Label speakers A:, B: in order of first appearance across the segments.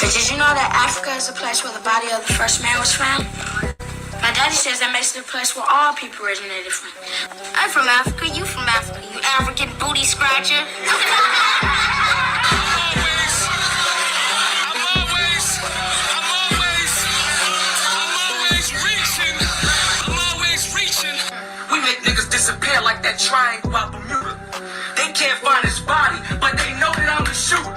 A: But did you know that Africa is the place where the body of the first man was found? My daddy says that makes it a place where all people originated from. I'm from Africa, you from Africa, you African booty scratcher.
B: We make niggas disappear like that triangle out Bermuda. They can't find his body, but they know that I'm the shooter.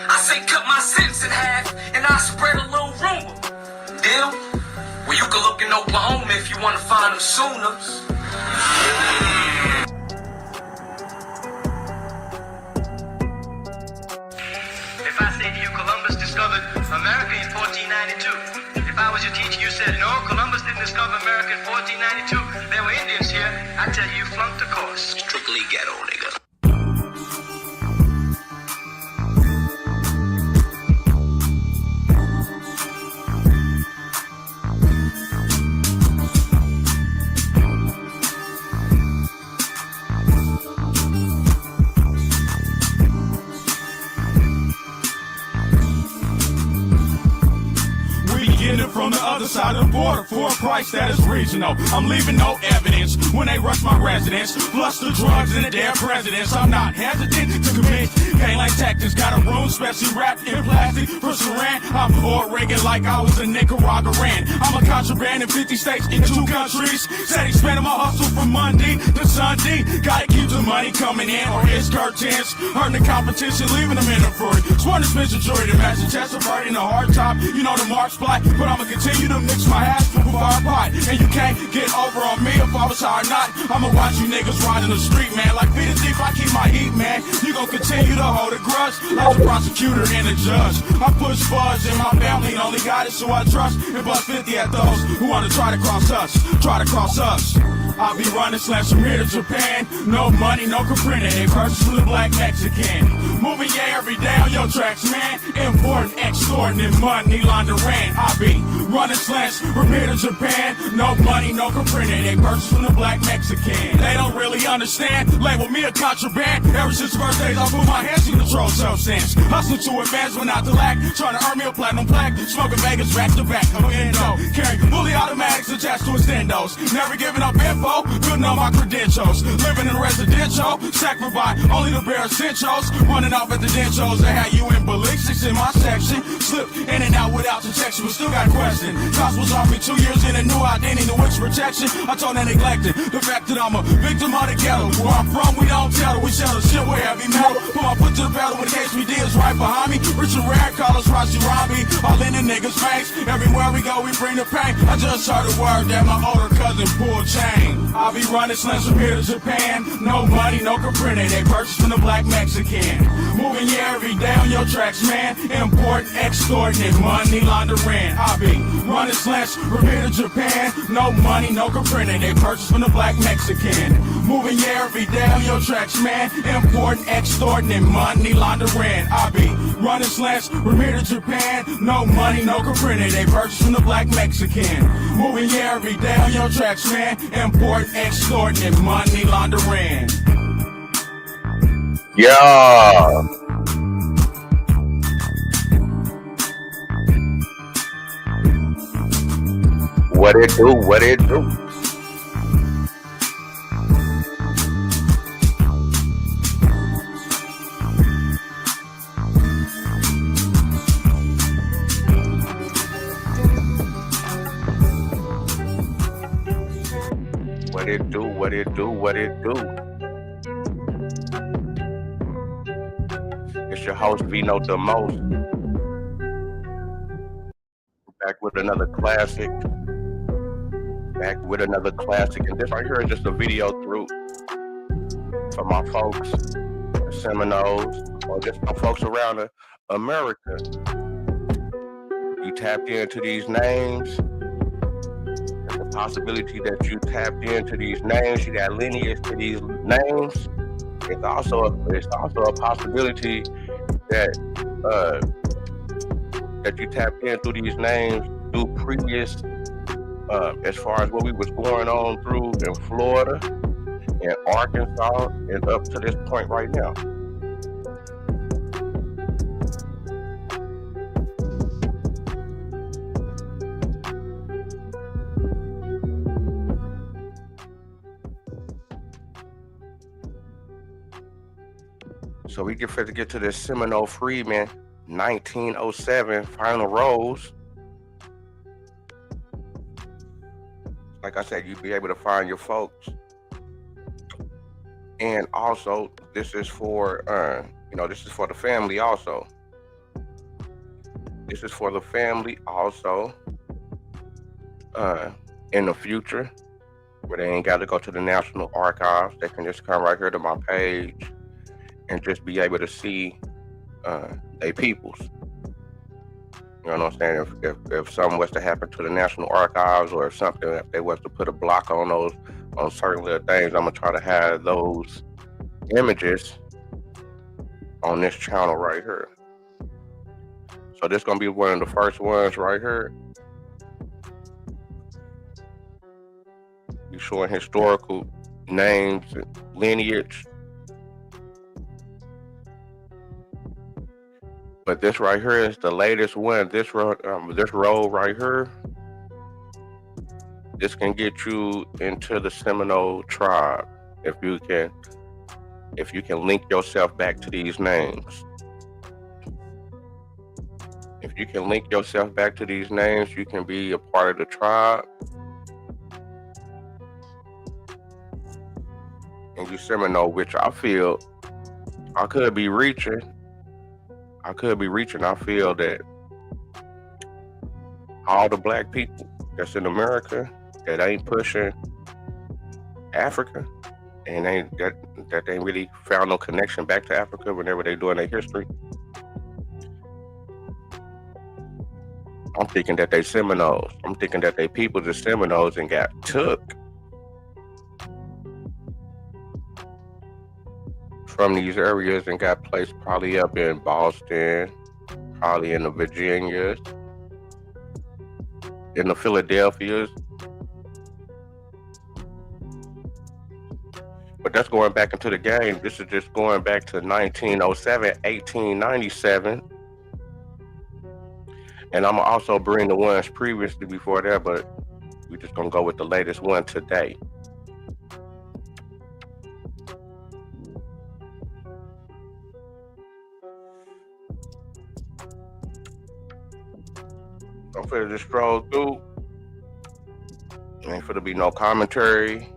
B: I say cut my sentence in half, and I spread a little rumor. Deal? Well, you can look in Oklahoma if you want to find them Sooners.
C: If I say to you Columbus discovered America in 1492, if I was your teacher, you said, no, Columbus didn't discover America in 1492. There were Indians here. I tell you, you flunked the course. Strictly ghetto, nigga.
D: From the other side of the border for a price that is reasonable. I'm leaving no evidence when they rush my residence. Plus the drugs and the dead presidents. I'm not hesitant to commit gang-like tactics. Got a room specially wrapped in plastic for saran. I'm Oregon like I was a Nicaraguan. I'm a contraband in 50 states in 2 countries. Said he's spending my hustle from Monday to Sunday. Gotta keep the money coming in or it's curtains. Hurting the competition, leaving them in a furry. Sworn to spend jury to match the chest of hurt in the hard top. You know the march spot, but I'ma continue to mix my hash with our pot. And you can't get over on me if I was hard not. I'ma watch you niggas ride in the street, man. Like feet deep, I keep my heat, man. You gon' continue to hold a grudge like a prosecutor and a judge. I push fudge and my family only got it, so I trust and bust 50 at those who wanna try to cross us. I'll be running slash from here to Japan. No money, no comprende. Versus the black Mexican. Moving yeah every day on your tracks, man. Important, extorting money laundering. I'll be running slash from here to Japan. No money, no comprende. Versus from the black Mexican. They don't really understand. Label me a contraband. Ever since first days, I put my hands in control substance. Hustling to advance when not to lack. Trying to earn me a platinum plaque. Smoking Vegas back to back. I'm endo. Carrying fully automatics attached to extendos. Never giving up info. Good know my credentials. Living in residential. Sacrifice only the bare essentials. Running off at the dentals. They had you in ballistics in my section. Slipped in and out without detection. But still got question. Cops was off me 2 years in a new identity. To which protection? I told that neglected. The fact that I'm a victim of the ghetto. Where I'm from, we don't tell it. We sell the shit with heavy metal. Put my foot to the pedal when the HBD is right behind me. Richard Rare, Carlos Rashi Robbie. All in the niggas' face. Everywhere we go, we bring the pain. I just heard a word that my older cousin pulled chain. I'll be running slams from here to Japan. No money, no comprende. They purchased from the black Mexican. Moving yeah every day on your tracks, man. Important, extorting, money laundering. I'll be running slams from here to Japan. No money, no comprende. They purchased from the black Mexican. Moving yeah every day on your tracks, man. Important, extorting, money laundering. I'll be running slams from here to Japan. No money, no comprende. They purchased from the black Mexican. Moving yeah every day on your tracks, man. Important, extorting, money laundering.
E: Yeah. What it do? What it do? What it do? What it do? What it do? It's your host Vino the Most. Back with another classic. And this right here is just a video through for my folks, the Seminoles, or just my folks around America. You tapped into these names. There's a possibility that you tapped into these names. You got lineage to these names. It's also a possibility that that you tapped in through these names through previous, as far as what we was going on through in Florida and Arkansas and up to this point right now. So we get fit to get to this Seminole Freedmen 1907 final rose. Like I said, you'd be able to find your folks. And also, this is for, this is for the family also. This is for the family also. In the future, where they ain't got to go to the National Archives. They can just come right here to my page and just be able to see they peoples. You know what I'm saying? If something was to happen to the National Archives, or if they was to put a block on certain little things, I'm gonna try to have those images on this channel right here. So this gonna be one of the first ones right here. Be showing historical names and lineage. But this right here is the latest one. This road right here, this can get you into the Seminole tribe if you can link yourself back to these names. If you can link yourself back to these names, you can be a part of the tribe. And you Seminole, which I feel I could be reaching. I feel that all the black people that's in America that ain't pushing Africa and that they really found no connection back to Africa whenever they doing their history. I'm thinking that they Seminoles. I'm thinking that they people the Seminoles and got took from these areas and got placed probably up in Boston, probably in the Virginias, in the Philadelphias. But that's going back into the game. This is just going back to 1907, 1897. And I'm also bring the ones previously before that, but we're just gonna go with the latest one today. I'm finna just scroll through. Ain't finna be no commentary.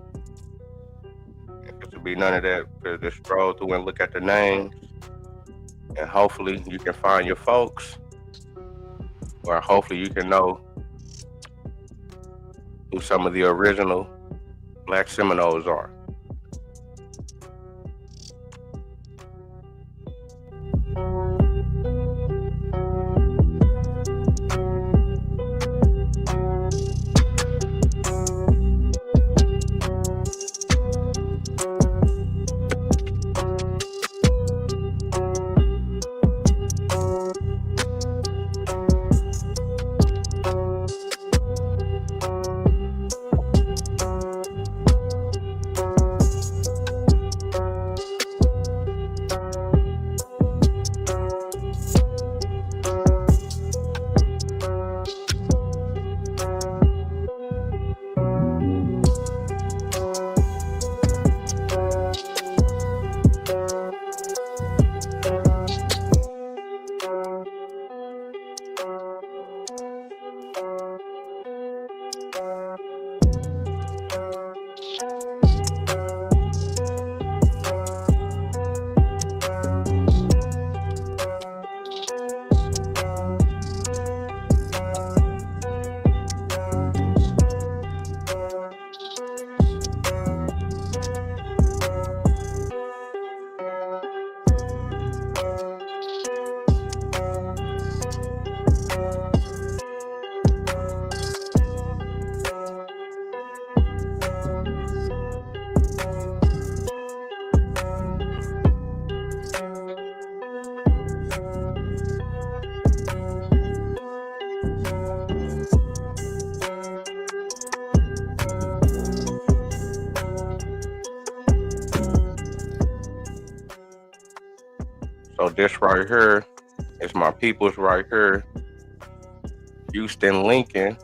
E: Ain't finna be none of that. Finna just scroll through and look at the names. And hopefully you can find your folks. Or hopefully you can know who some of the original Black Seminoles are. So this right here is my peoples right here. Houston, Lincoln.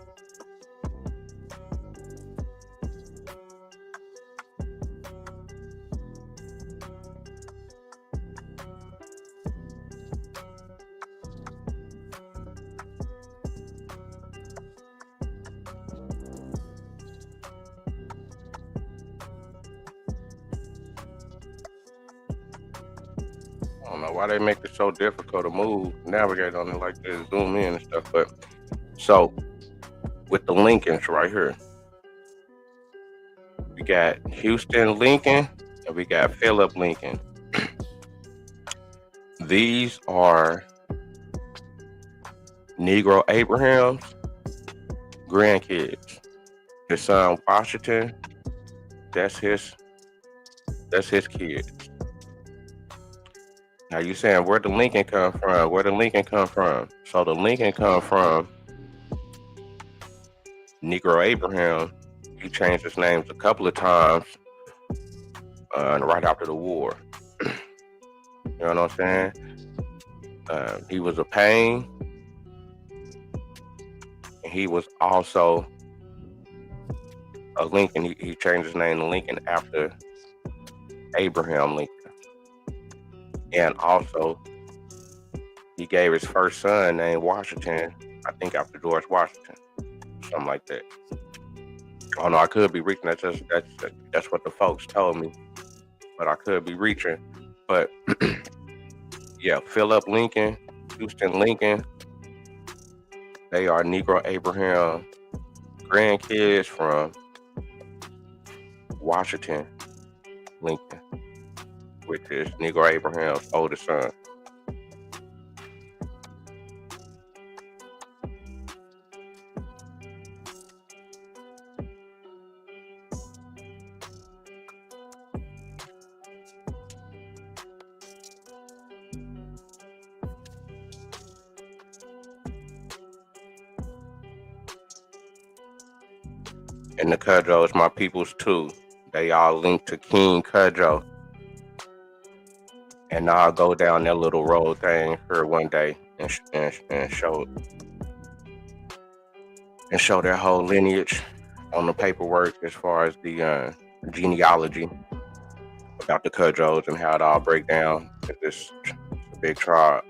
E: why they make it so difficult to move, navigate on it like this, zoom in and stuff. But so with the Lincolns right here, we got Houston Lincoln and we got Philip Lincoln. These are Negro Abraham's grandkids. His son Washington, that's his kid. Now you saying where the Lincoln come from? Where the Lincoln come from? So the Lincoln come from Negro Abraham. He changed his names a couple of times right after the war. You know what I'm saying? He was a Payne. And he was also a Lincoln. He changed his name to Lincoln after Abraham Lincoln. And also, he gave his first son named Washington, I think after George Washington, something like that. Oh no, I could be reaching. That's what the folks told me, but I could be reaching. But yeah, Philip Lincoln, Houston Lincoln, they are Negro Abraham grandkids from Washington Lincoln, which is Negro Abraham's oldest son. And the Cudjoes, my peoples too. They all linked to King Cudjoe. And I'll go down that little road thing here one day and show their whole lineage on the paperwork as far as the genealogy about the Cudjoes and how it all break down. It's a big tribe.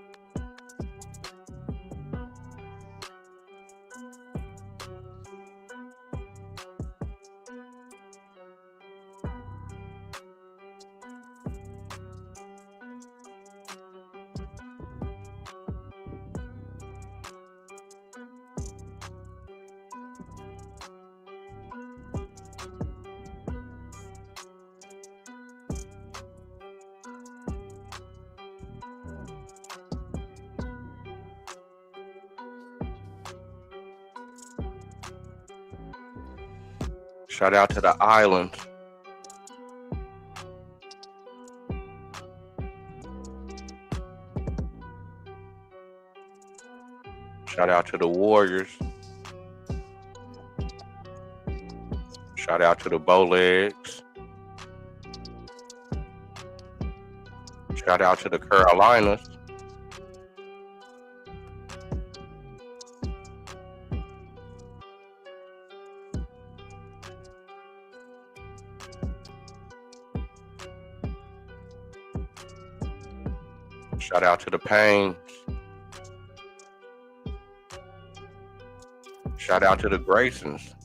E: Shout out to the islands. Shout out to the Warriors. Shout out to the Bowlegs. Shout out to the Carolinas. Shout out to the Paynes. Shout out to the Graysons.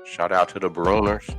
E: Shout out to the Bruners.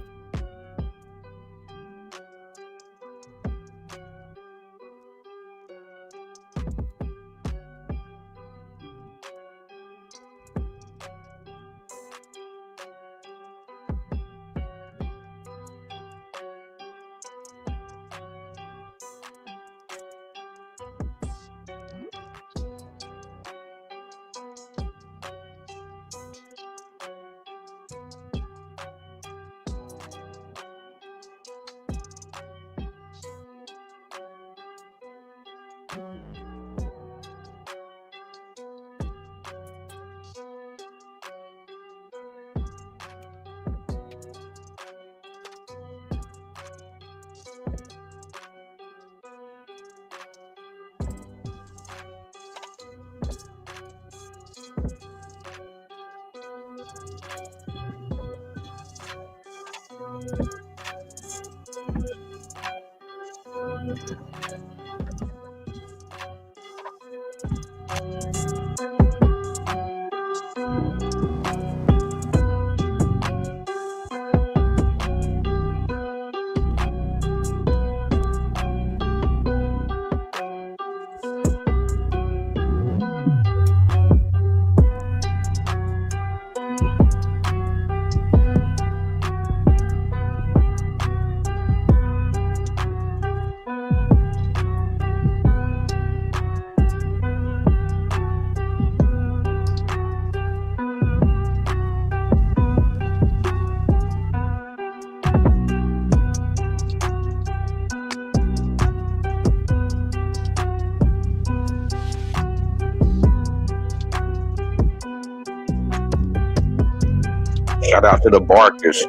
E: Shout out to the Barkers.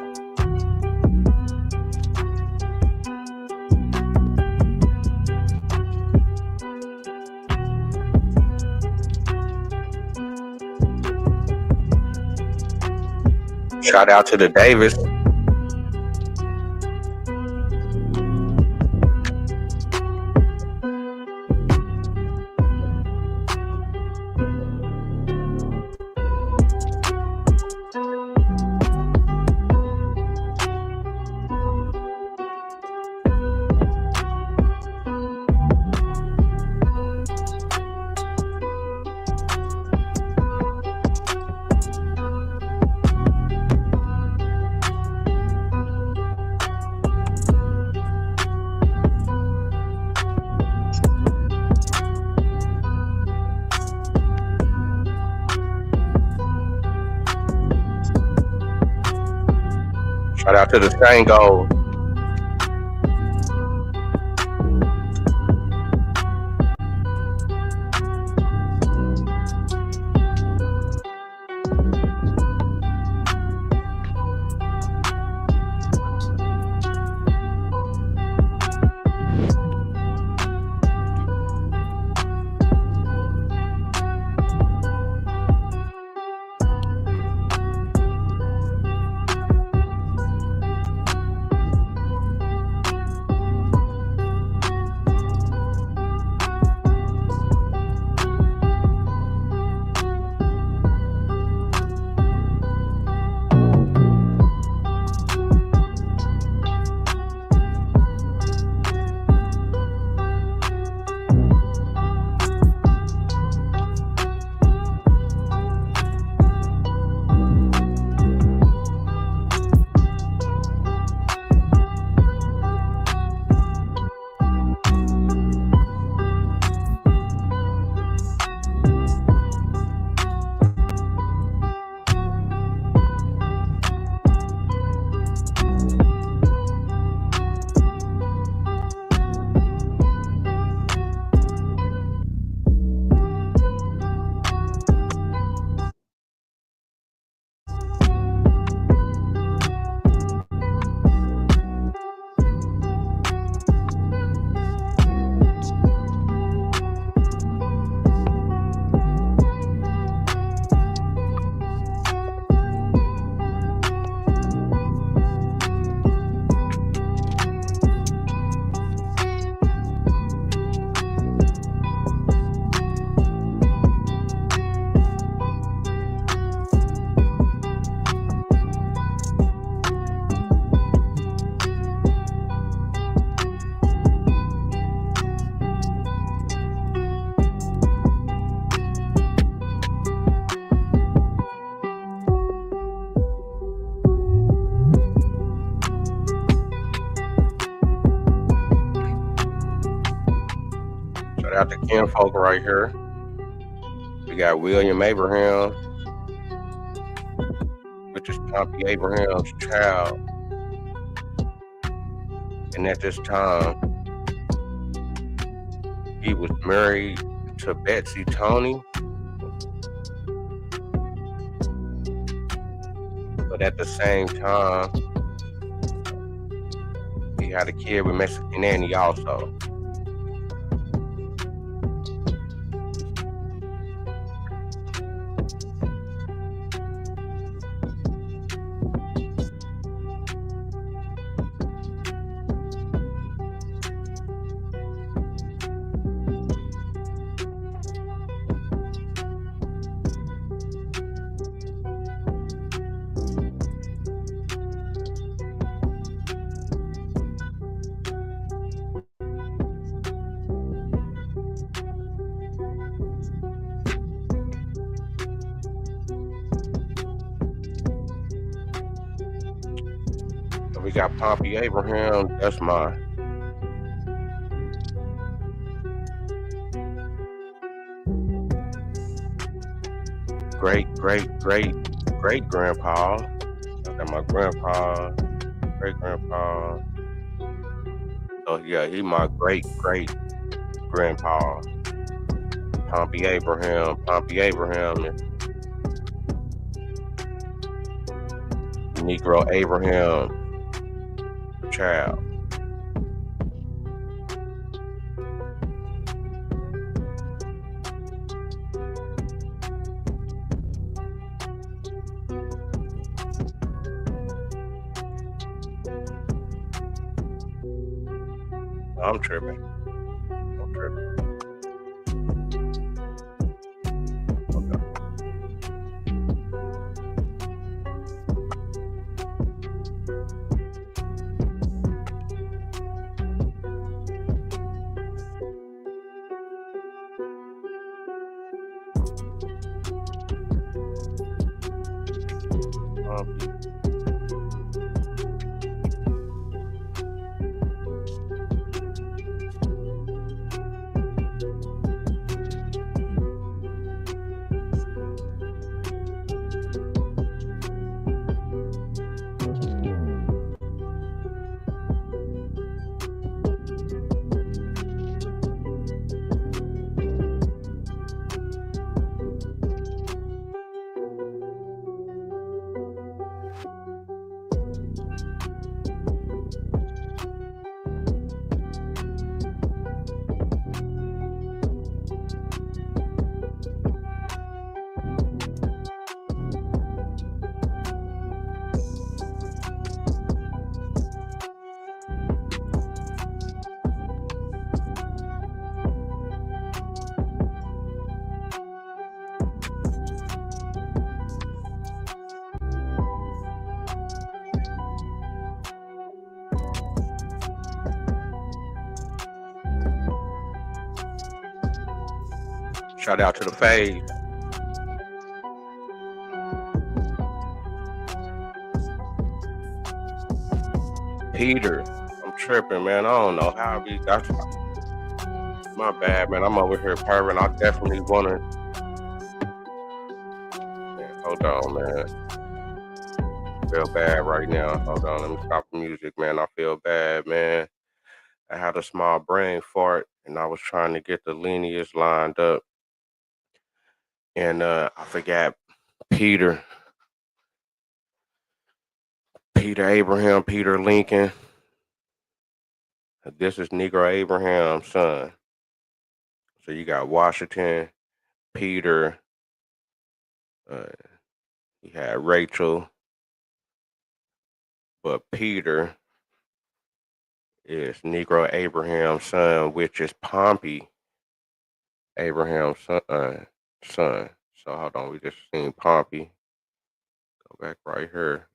E: Shout out to the Davis. Shout out to the Sango. Shout out to Kinfolk right here. We got William Abraham, which is Pompey Abraham's child. And at this time, he was married to Betsy Tony. But at the same time, he had a kid with Mexican Annie also. We got Pompey Abraham, that's my great grandpa. I got my grandpa, great grandpa. So yeah, he my great grandpa. Pompey Abraham Negro Abraham child. I'm tripping. I'm tripping. Okay. Pompey. Shout out to the fade. Peter. I'm tripping, man. I don't know how we got. My bad, man. I'm over here purring. I definitely want to. Hold on, man. Feel bad right now. Hold on. Let me stop the music, man. I feel bad, man. I had a small brain fart, and I was trying to get the lineage lined up, and I forgot Peter. Peter Abraham, Peter Lincoln. This is Negro Abraham's son. So you got Washington, Peter. You had Rachel, but Peter is Negro Abraham's son, which is Pompey Abraham's son. So hold on, we just seen Pompey. Go back right here.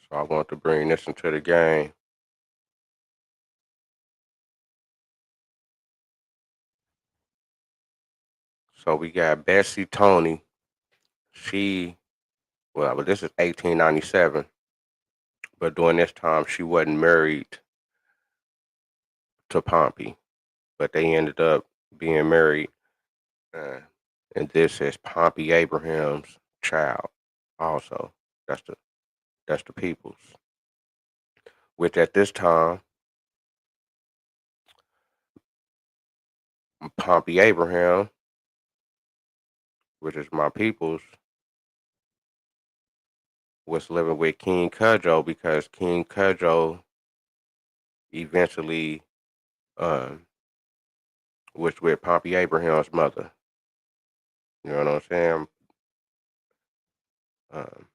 E: So I want to bring this into the game. So we got Bessie Tony. Well, this is 1897, but during this time she wasn't married to Pompey, but they ended up being married. Uh, and this is Pompey Abraham's child. Also, that's the people's. Which at this time, Pompey Abraham, which is my people's, was living with King Cudjoe because King Cudjoe eventually was with Pompey Abraham's mother. You know what I'm saying? Um,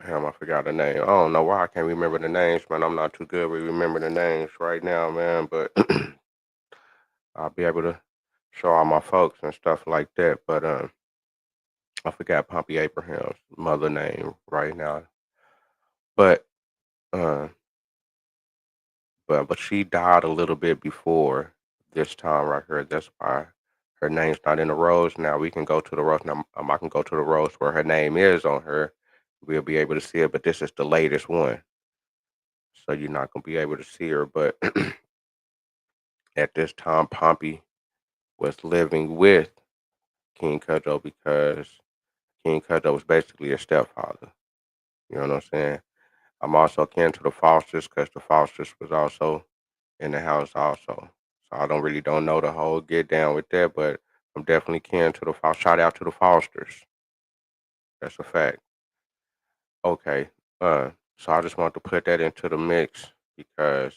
E: Damn, I forgot the name. I don't know why I can't remember the names, man. I'm not too good with remembering the names right now, man. But I'll be able to show all my folks and stuff like that. But I forgot Pompey Abraham's mother name right now. But uh, but she died a little bit before this time right here. That's why her name's not in the rows. Now we can go to the rows. Now I can go to the rows where her name is on her. We'll be able to see it. But this is the latest one, so you're not gonna be able to see her. But at this time, Pompey was living with King Cudjoe because King Cudjoe was basically a stepfather. You know what I'm saying? I'm also kin to the Fosters because the Fosters was also in the house also. So I don't know the whole get down with that, but I'm definitely kin to the Fosters. Shout out to the Fosters. That's a fact. Okay. So I just want to put that into the mix because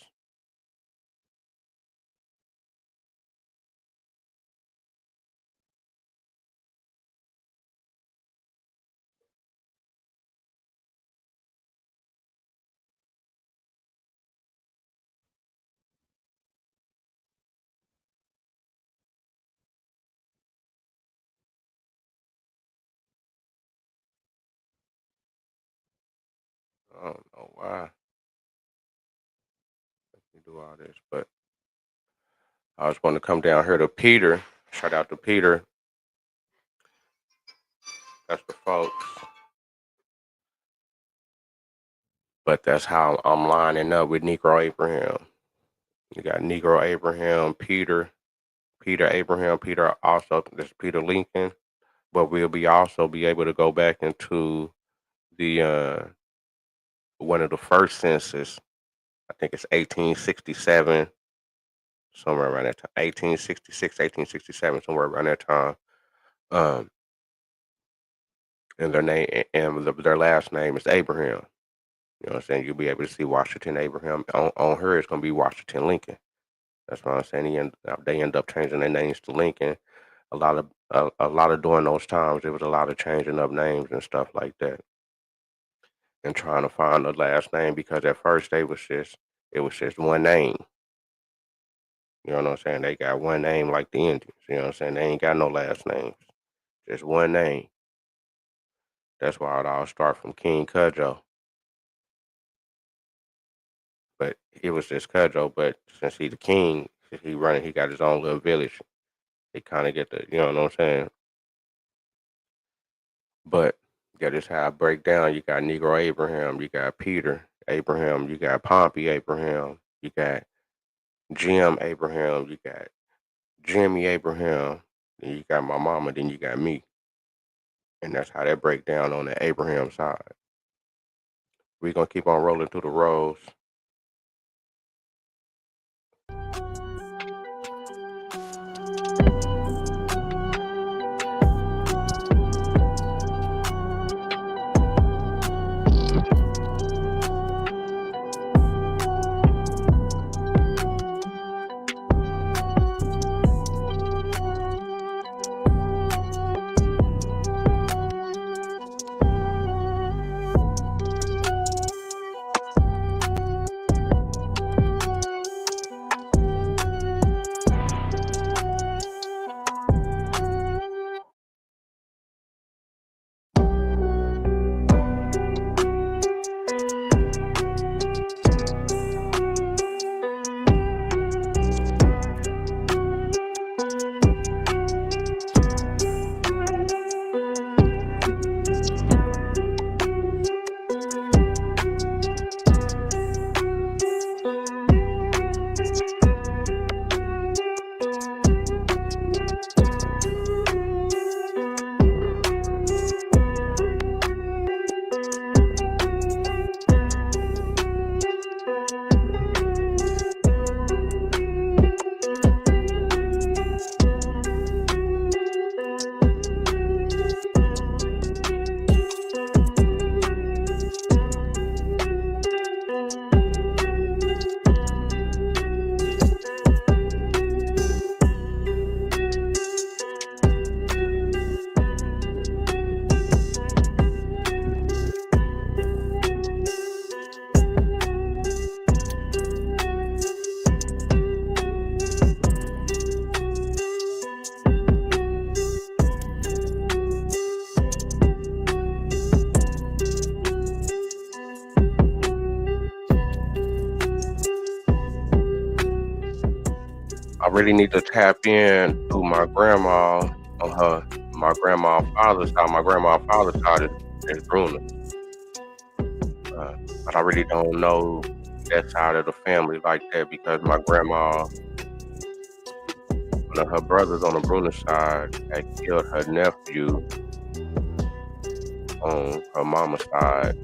E: I don't know why we do all this, but I just want to come down here to Peter. Shout out to Peter. That's the folks. But that's how I'm lining up with Negro Abraham. You got Negro Abraham, Peter Abraham, Peter also. This is Peter Lincoln. But we'll be also be able to go back into the one of the first census. I think it's 1867, somewhere around that time. 1866, 1867, somewhere around that time. Um, and their name and their last name is Abraham. You know what I'm saying? You'll be able to see Washington Abraham. On her, it's gonna be Washington Lincoln. That's what I'm saying. They end up changing their names to Lincoln. A lot of during those times, there was a lot of changing of names and stuff like that, and trying to find the last name because at first it was just one name. You know what I'm saying? They got one name like the Indians. You know what I'm saying? They ain't got no last names, just one name. That's why it all start from King Cudjoe. But he was just Cudjoe. But since he the king, since he got his own little village. He kind of get the, you know what I'm saying? But yeah, this how I break down. You got Negro Abraham, you got Peter Abraham, you got Pompey Abraham, you got Jim Abraham, you got Jimmy Abraham, then you got my mama, then you got me. And that's how that break down on the Abraham side. We're gonna keep on rolling through the roads. I really need to tap in to my grandma on my grandma father's side. My grandma father's side is Bruner. But I really don't know that side of the family like that because my grandma, one of her brothers on the Bruner side, had killed her nephew on her mama's side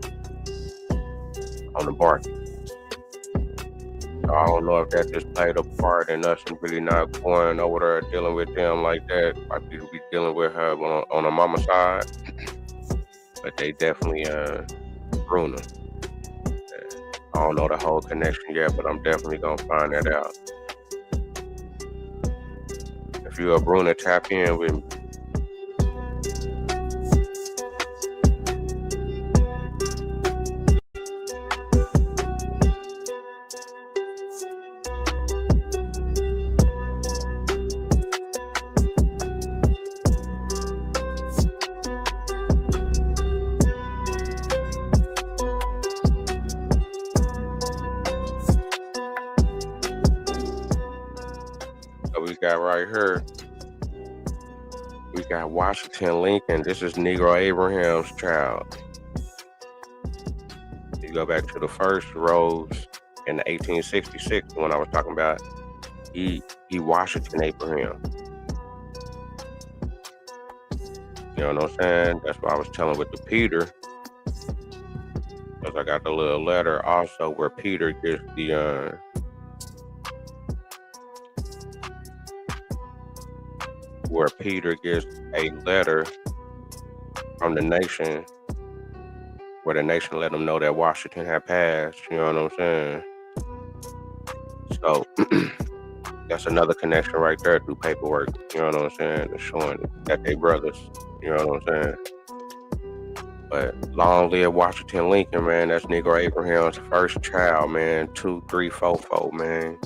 E: on the Barky. So I don't know if that just played a part in us really not going over there dealing with them like that. Like people be dealing with her on her mama's side. but they definitely Bruner. I don't know the whole connection yet, but I'm definitely gonna find that out. If you're a Bruner, tap in with me. So we got right here, we got Washington Lincoln. This is Negro Abraham's child. You go back to the first rose in the 1866, the one I was talking about. He Washington Abraham. You know what I'm saying? That's what I was telling with the Peter. Because I got the little letter also where Peter gets the where Peter gets a letter from the nation, where the nation let them know that Washington had passed. You know what I'm saying? So that's another connection right there through paperwork. You know what I'm saying? It's showing that they brothers. You know what I'm saying? But long live Washington Lincoln, man. That's Negro Abraham's first child, man. 2344, man.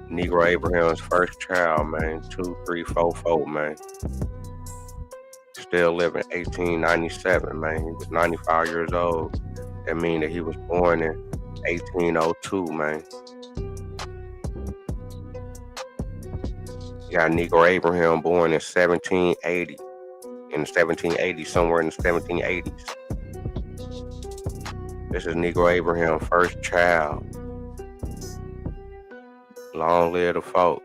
E: Negro Abraham's first child, man. 2344, man. Still living 1897, man. He was 95 years old. That means that he was born in 1802, man. You got Negro Abraham born in 1780. In the 1780s, somewhere in the 1780s. This is Negro Abraham's first child. Long live the folk.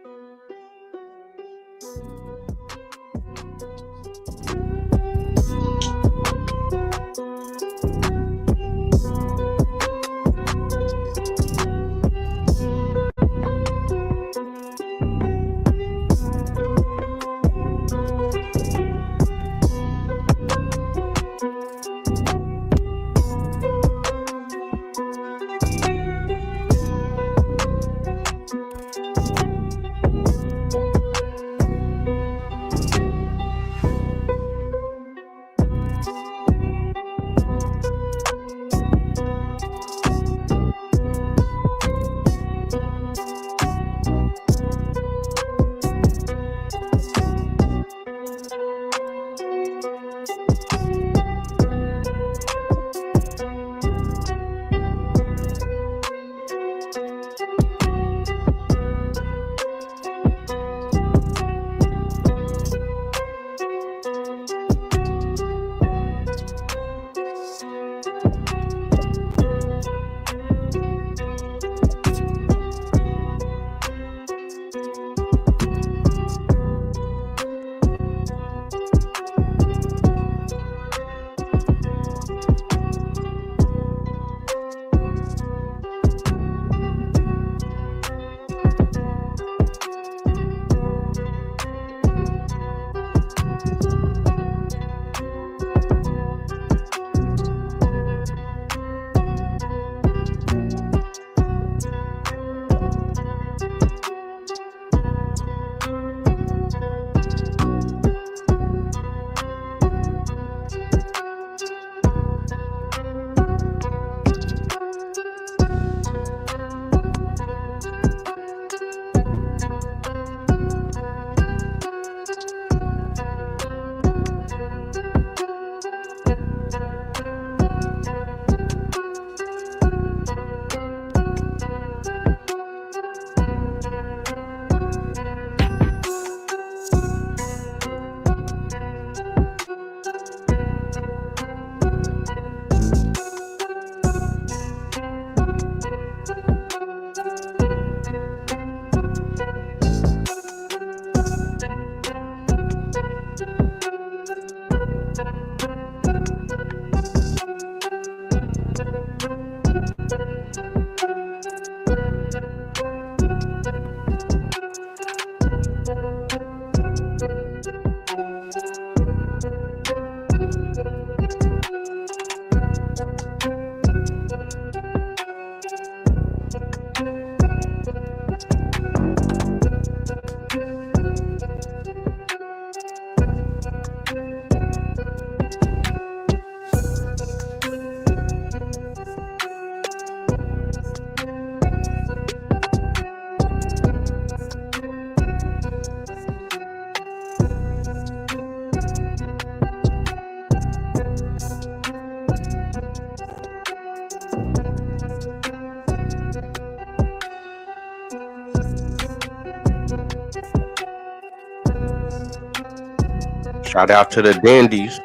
E: Shout out to the Dendies.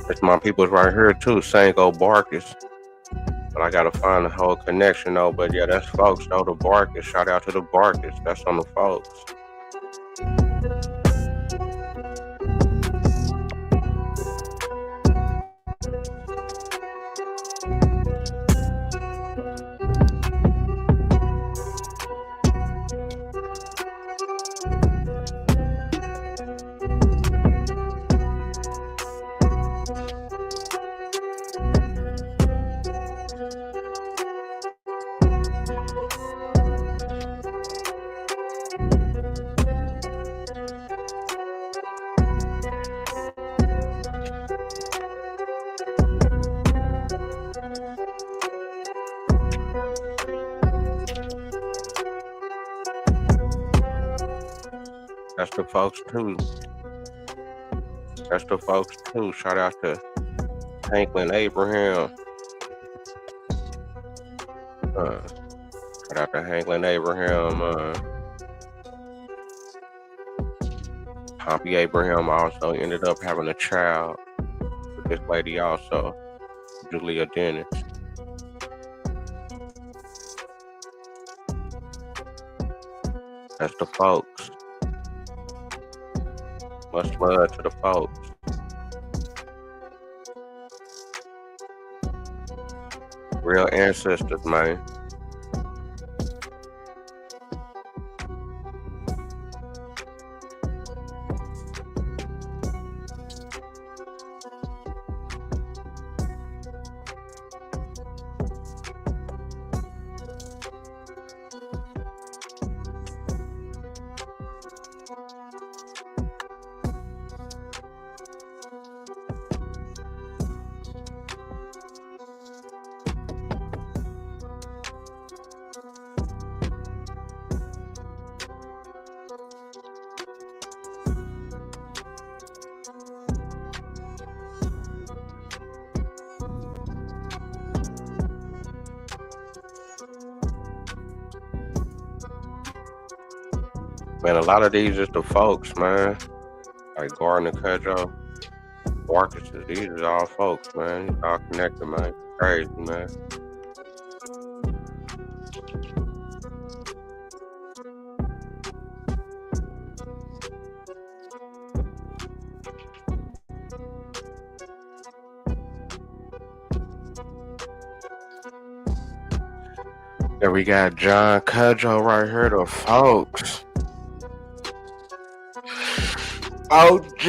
E: It's my people's right here too, Sango Barkis. But I gotta find the whole connection though. But yeah, that's folks though, the Barkis. Shout out to the Barkis. That's on the folks. That's the folks too. That's the folks too. Shout out to Hanklin Abraham. Shout out to Hanklin Abraham. Pompey Abraham also ended up having a child with this lady also, Julia Dennis. That's the folks. Much love to the folks. Real ancestors, man. Man, a lot of these is the folks, man. Like Gardner, Cudjoe, Marcus, these is all folks, man. It's all connected, man. Crazy, man. Then we got John Cudjoe right here, the folks. OG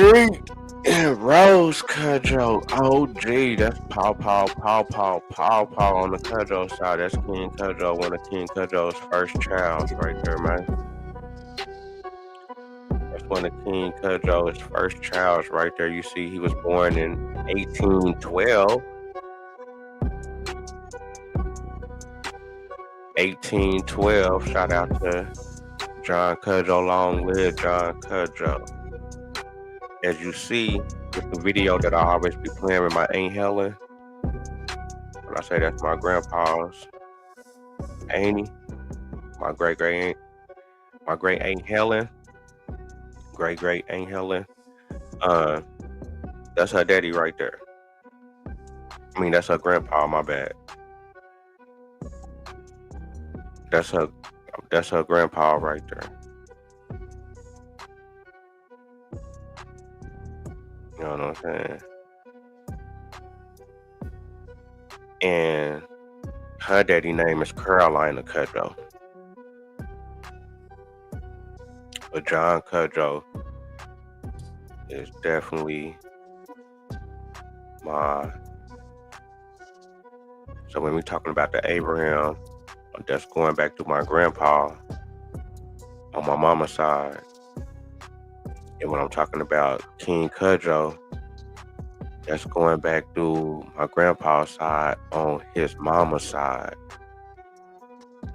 E: Rose Cudjoe. OG. That's Paw on the Cudjoe side. That's King Cudjoe, one of King Cudjoe's first child right there, man. That's one of King Cudjoe's first child right there. You see he was born in 1812. 1812. Shout out to John Cudjoe. Long live John Cudjoe. As you see with the video that I always be playing with my Aunt Helen. When I say that's my grandpa's auntie, my great Aunt Helen. Great Aunt Helen. That's her daddy right there. I mean, that's her grandpa, my bad. That's her grandpa right there. You know what I'm saying? And her daddy name is Carolina Cudjoe. But John Cudjoe is definitely my... So when we talking about the Abraham, that's going back to my grandpa on my mama's side. And when I'm talking about King Cudjoe, That's going back through my grandpa's side on his mama's side.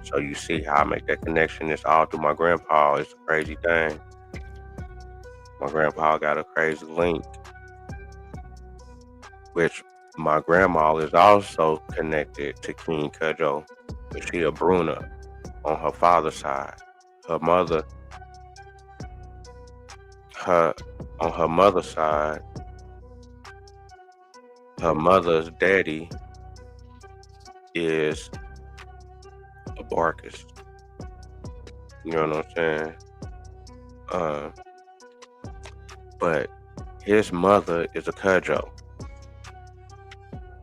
E: So you see how I make that connection. It's all through my grandpa. It's a crazy thing. My grandpa got a crazy link, which my grandma is also connected to King Cudjoe, but she a Bruna on her father's side. Her mother, on her mother's side, her mother's daddy is a Barkus. You know what I'm saying? But his mother is a Cudjoe.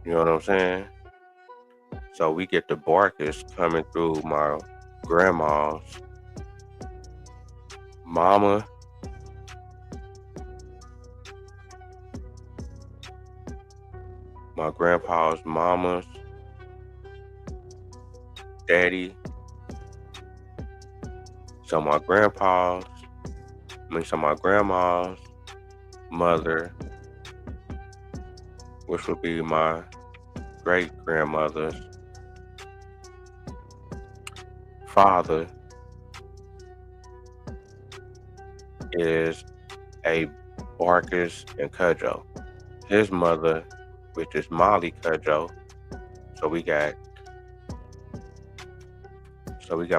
E: You know what I'm saying? So we get the Barkus coming through my grandma's mama, my grandpa's mama's daddy. So my grandma's mother, which would be my great grandmother's father, is a Barkus and Cudjoe. His mother, which is Molly Cudjoe. So we got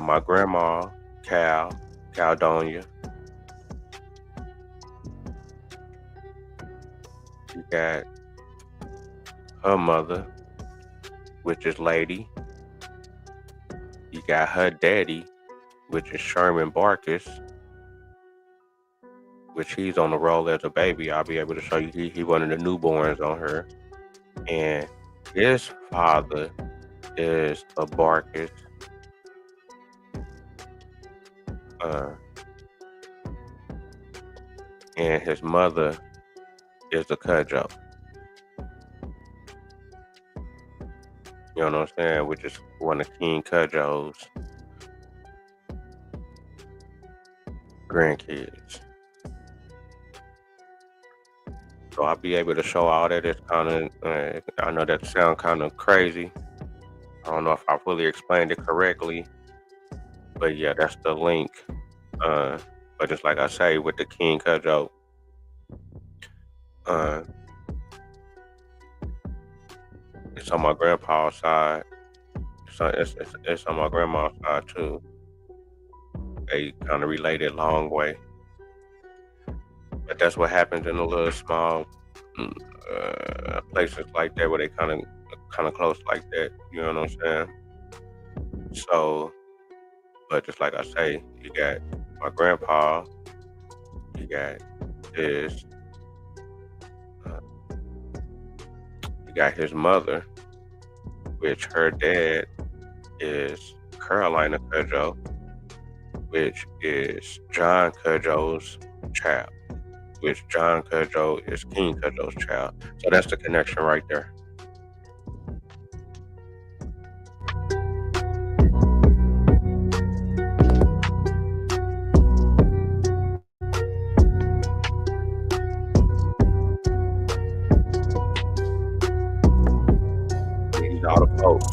E: my grandma, Caldonia. You got her mother, which is Lady. You got her daddy, which is Sherman Barkus, which he's on the roll as a baby. I'll be able to show you he one of the newborns on her. And his father is a Barkus. And his mother is a Cudjoe. You know what I'm saying? Which is one of King Cudjoe's grandkids. So I'll be able to show all that. It's kind of, I know that sounds kind of crazy. I don't know if I fully explained it correctly. But yeah, that's the link. But just like I say, with the King Cudjoe, it's on my grandpa's side. So it's on my grandma's side too. They kind of related long way. But that's what happens in the little small places like that, where they kind of close like that. You know what I'm saying? So, but just like I say, you got my grandpa, you got his, you got his mother, which her dad is Carolina Cudjoe, which is John Cudjoe's child, which John Cudjoe is King Cudjoe's child. So that's the connection right there. These are the folks.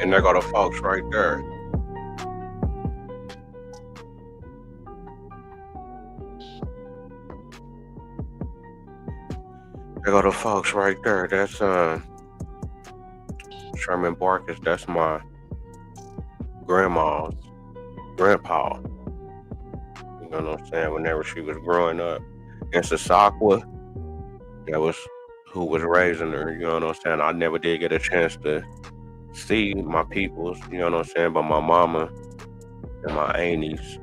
E: And there go the folks right there. There go the folks right there. That's Sherman Barkus. That's my grandma's grandpa. You know what I'm saying? Whenever she was growing up in Sasakwa, that was who was raising her. You know what I'm saying? I never did get a chance to see my peoples. You know what I'm saying? But my mama and my aunties,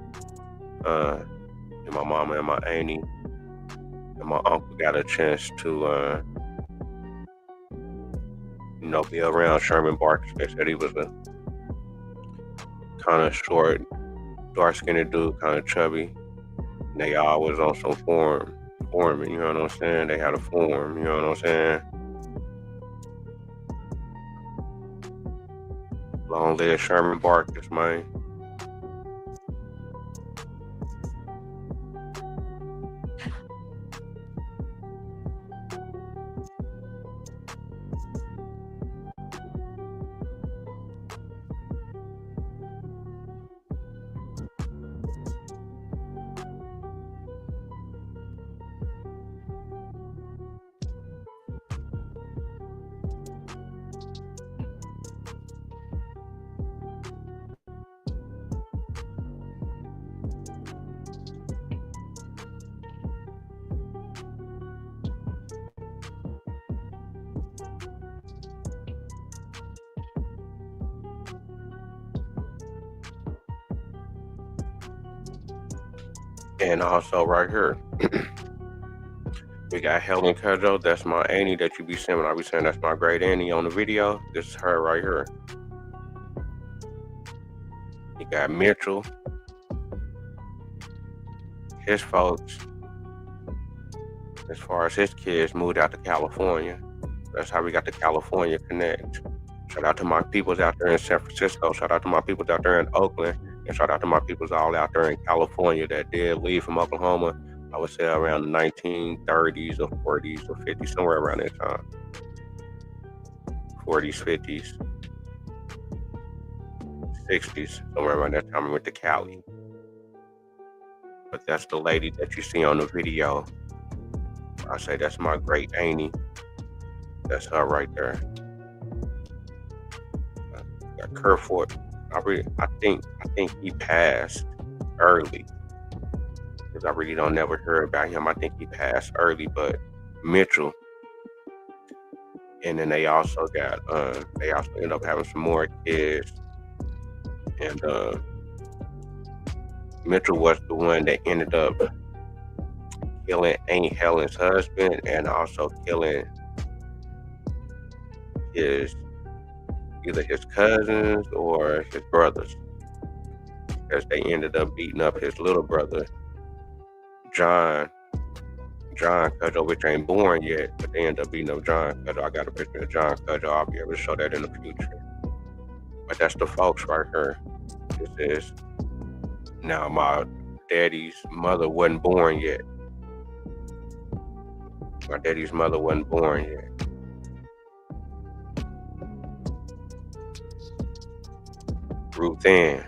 E: and my mama and my auntie and my uncle got a chance to, be around Sherman Barkus. They said he was a kind of short, dark-skinned dude, kind of chubby. And they all was on some forming, you know what I'm saying? They had a form, you know what I'm saying? Long live Sherman Barkus, man. And also right here, we got Helen Cudjoe. That's my auntie that you be seeing when I be saying that's my great auntie on the video. This is her right here. You got Mitchell. His folks, as far as his kids, moved out to California. That's how we got the California Connect. Shout out to my peoples out there in San Francisco. Shout out to my peoples out there in Oakland. And shout out to my peoples all out there in California that did leave from Oklahoma. I would say around the 1930s or 40s or 50s, somewhere around that time. 40s, 50s, 60s, somewhere around that time we went to Cali. But that's the lady that you see on the video. I say that's my great auntie. That's her right there. Got Kerfoot. I think he passed early. Because I really don't never hear about him. I think he passed early, but Mitchell. And then they also ended up having some more kids. And Mitchell was the one that ended up killing Aunt Helen's husband and also killing either his cousins or his brothers, because they ended up beating up his little brother, John Cudjoe, which ain't born yet, but they ended up beating up John Cudjoe. I got a picture of John Cudjoe. I'll be able to show that in the future. But that's the folks right here. This is now my daddy's mother wasn't born yet. My daddy's mother wasn't born yet. Ruth Ann.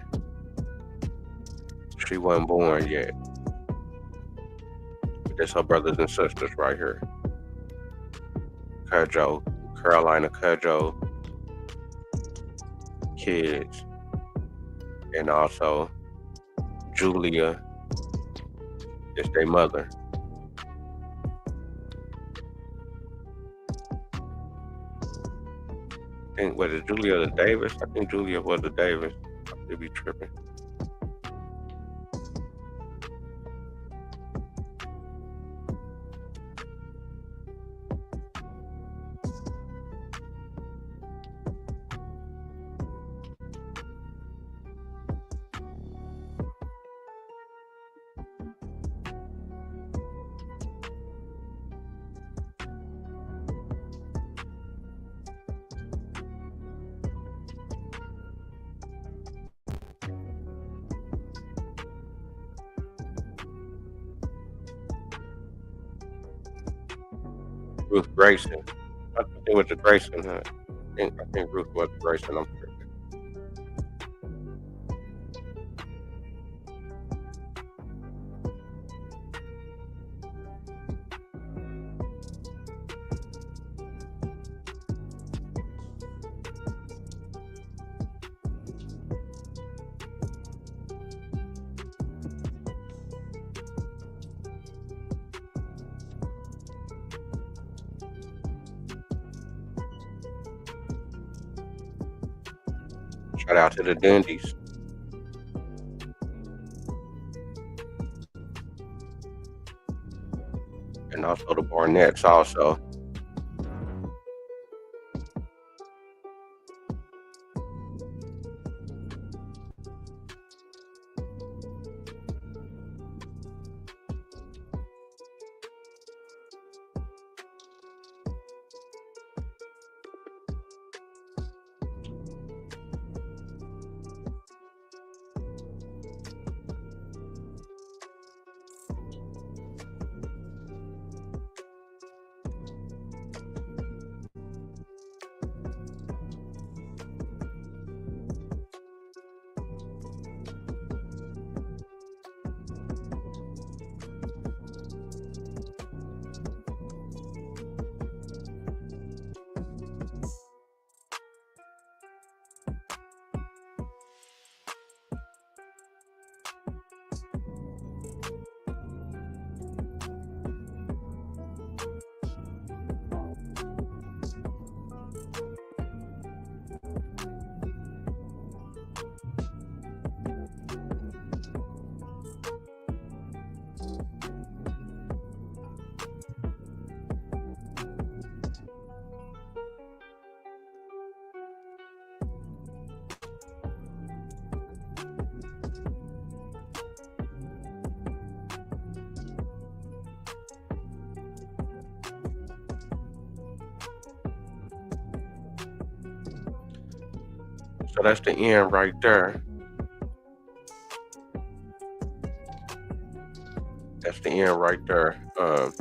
E: She wasn't born yet. But that's her brothers and sisters right here. Cudjoe, Carolina Cudjoe kids. And also Julia is their mother. I think, was it Julia the Davis? I think Julia was the Davis. I could be tripping. Ruth Grayson. I think it was the Grayson, huh? I think Ruth was Grayson. I'm tripping. Shout out to the Dindies. And also the Barnetts also. So that's the end right there. That's the end right there. So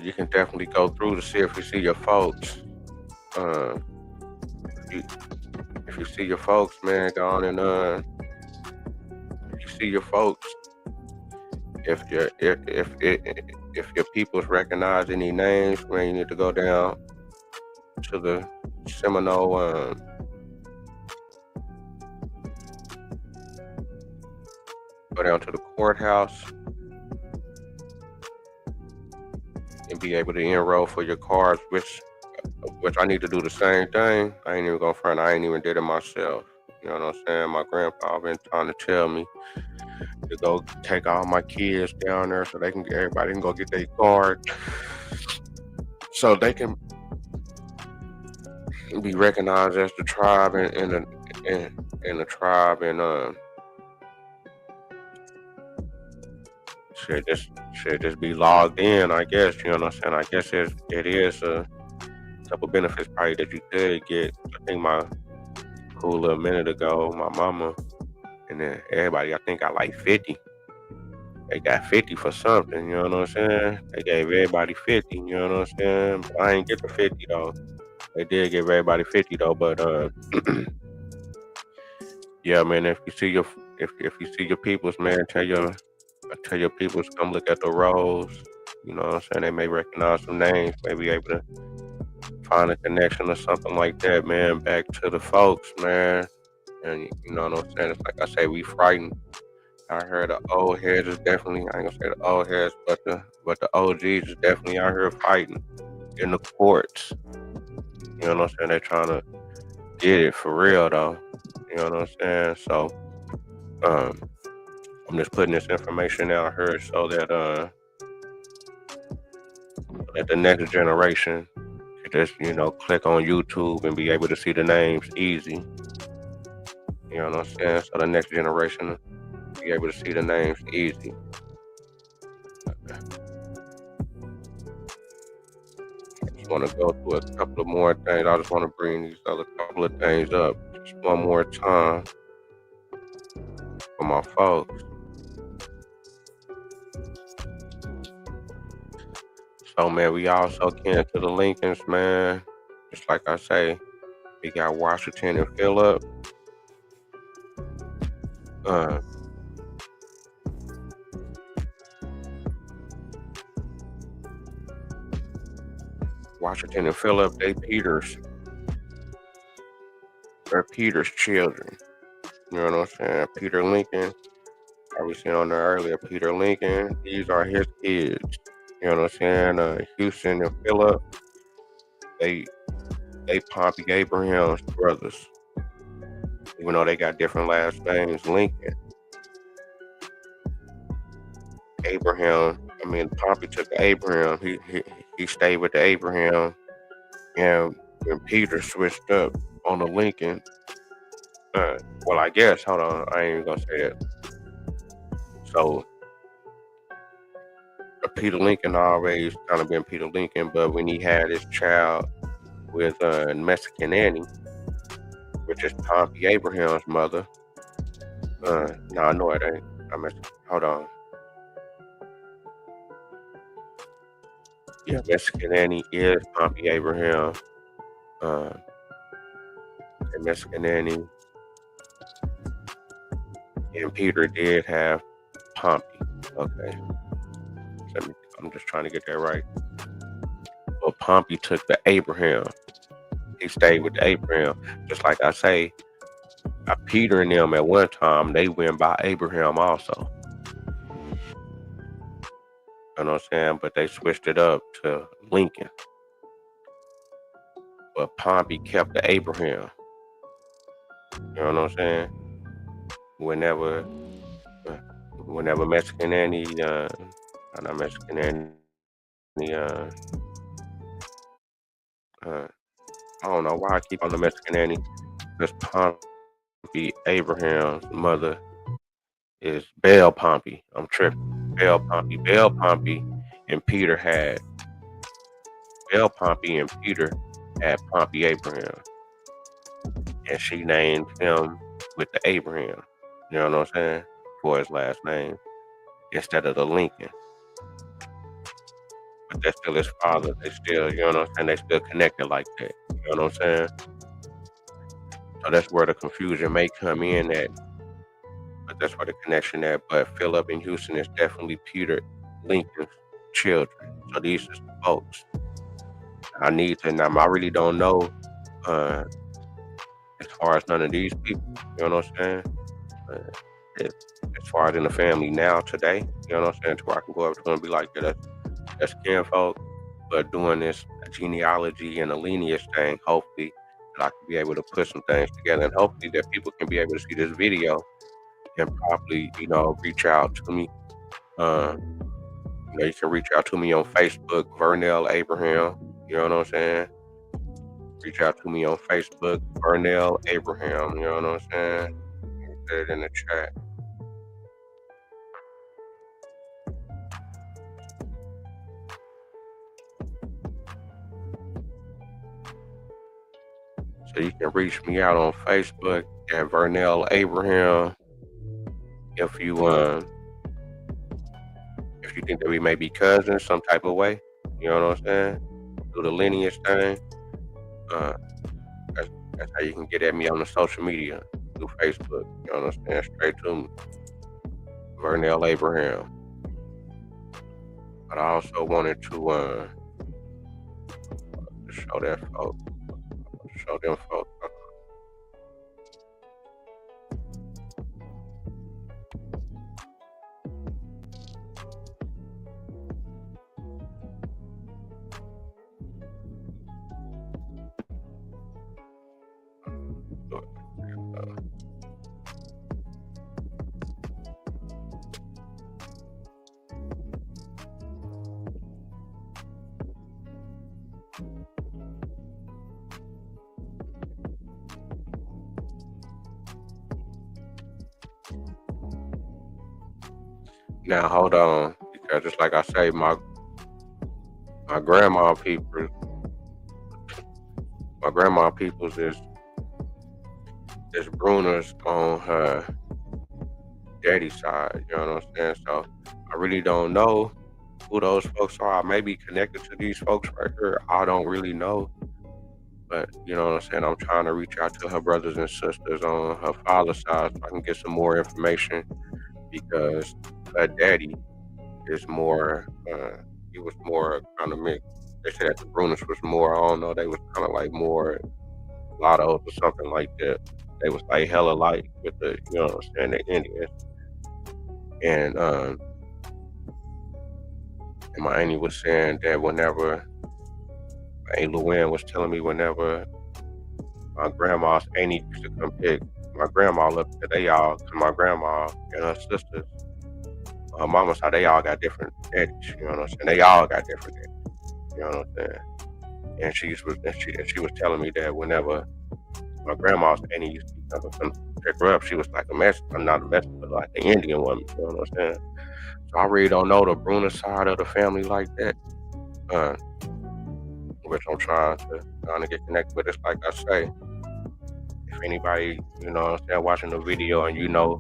E: you can definitely go through to see if you see your folks. If you see your folks, man, go on and if you see your folks, if your peoples recognize any names, man, you need to go down to the Seminole. Go down to the courthouse and be able to enroll for your cards, which I need to do the same thing. I ain't even gonna front. I ain't even did it myself. You know what I'm saying? My grandpa been trying to tell me to go take all my kids down there so everybody can go get their card, so they can be recognized as the tribe and the tribe and should just be logged in, I guess. You know what I'm saying? I guess it is a couple benefits probably that you could get. I think my cool little minute ago, my mama and then everybody I think got like 50. They got 50 for something, you know what I'm saying? They gave everybody 50, you know what I'm saying? But I ain't get the 50 though. They did give everybody 50 though, but yeah, man, if you see your peoples, man, tell your peoples come look at the rolls. You know what I'm saying? They may recognize some names, may be able to find a connection or something like that, man, back to the folks, man. And you know what I'm saying? It's like I say, we frightened. I heard the old heads is definitely, I ain't gonna say the old heads, but the OGs is definitely out here fighting in the courts. You know what I'm saying? They're trying to get it for real though. You know what I'm saying? So I'm just putting this information out here so that the next generation can just, you know, click on YouTube and be able to see the names easy. You know what I'm saying? So the next generation will be able to see the names easy. I just want to go through a couple of more things. I just want to bring these other couple of things up just one more time for my folks. So, man, we also can to the Lincolns, man. Just like I say, we got Washington and Phillip. Washington and Phillip, they're Peter's children. You know what I'm saying? Peter Lincoln, I was saying on there earlier, Peter Lincoln, these are his kids. You know what I'm saying? Houston and Phillip, they Pompey Abraham's brothers, even though they got different last names. Lincoln, Pompey took the Abraham. He stayed with the Abraham, and when Peter switched up on the Lincoln, well, I guess, hold on, I ain't even gonna say that. So Peter Lincoln always kind of been Peter Lincoln, but when he had his child with Mexican Annie, which is Pompey Abraham's mother, no, it ain't. Hold on. Yeah, Mexican Annie is Pompey Abraham. And Mexican Annie and Peter did have Pompey. Okay. I'm just trying to get that right. Well, Pompey took the Abraham. He stayed with the Abraham. Just like I say, Peter and them at one time, they went by Abraham also. You know what I'm saying? But they switched it up to Lincoln. But Pompey kept the Abraham. You know what I'm saying? Whenever Mexican Annie, not Mexican Annie, I don't know why I keep on the Mexican Annie. Because Pompey Abraham's mother is Belle Pompey. I'm tripping. Belle Pompey. Belle Pompey and Peter had Pompey Abraham. And she named him with the Abraham. You know what I'm saying? For his last name. Instead of the Lincoln. But that's still his father. They still, you know what I'm saying? They still connected like that. You know what I'm saying? So that's where the confusion may come in at. But that's where the connection at. But Philip in Houston is definitely Peter Lincoln's children. So these are the folks. I really don't know as far as none of these people. You know what I'm saying? As far as in the family now today, you know what I'm saying? To where I can go up to them and be like, yeah, that's kinfolk. But doing this genealogy and a lineage thing, hopefully that I can be able to put some things together, and hopefully that people can be able to see this video and probably, reach out to me. You can reach out to me on Facebook, Vernell Abraham. You know what I'm saying? Reach out to me on Facebook, Vernell Abraham. You know what I'm saying? Put it in the chat. So you can reach me out on Facebook at Vernell Abraham. If you think that we may be cousins some type of way, you know what I'm saying? Do the lineage thing. That's how you can get at me on the social media through Facebook. You know what I'm saying? Straight to me, Vernell Abraham. But I also wanted to show them folks. Now hold on, because just like I say, my grandma peoples is Bruner's on her daddy's side. You know what I'm saying? So I really don't know who those folks are. I may be connected to these folks right here. I don't really know. But you know what I'm saying? I'm trying to reach out to her brothers and sisters on her father's side so I can get some more information, because her daddy is more, he was more kind of mixed. They said that the Bruners was more, I don't know, they was kind of like more lottos or something like that. They was like hella light with the, you know what I'm saying, the Indians. And my auntie was saying that whenever, Aunt Luann was telling me whenever my grandma's auntie used to come pick my grandma up because they all, cause my grandma and her sisters, her mama's side, they all got different daddies, you know what I'm saying? They all got different daddies, you know what I'm saying? And she was telling me that whenever my grandma's auntie used to come pick her up, she was like a Mexican, not a Mexican, but like an Indian woman, you know what I'm saying? So I really don't know the Bruner side of the family like that, which I'm trying to get connected with. It's like I say, if anybody, you know what I'm saying, watching the video and you know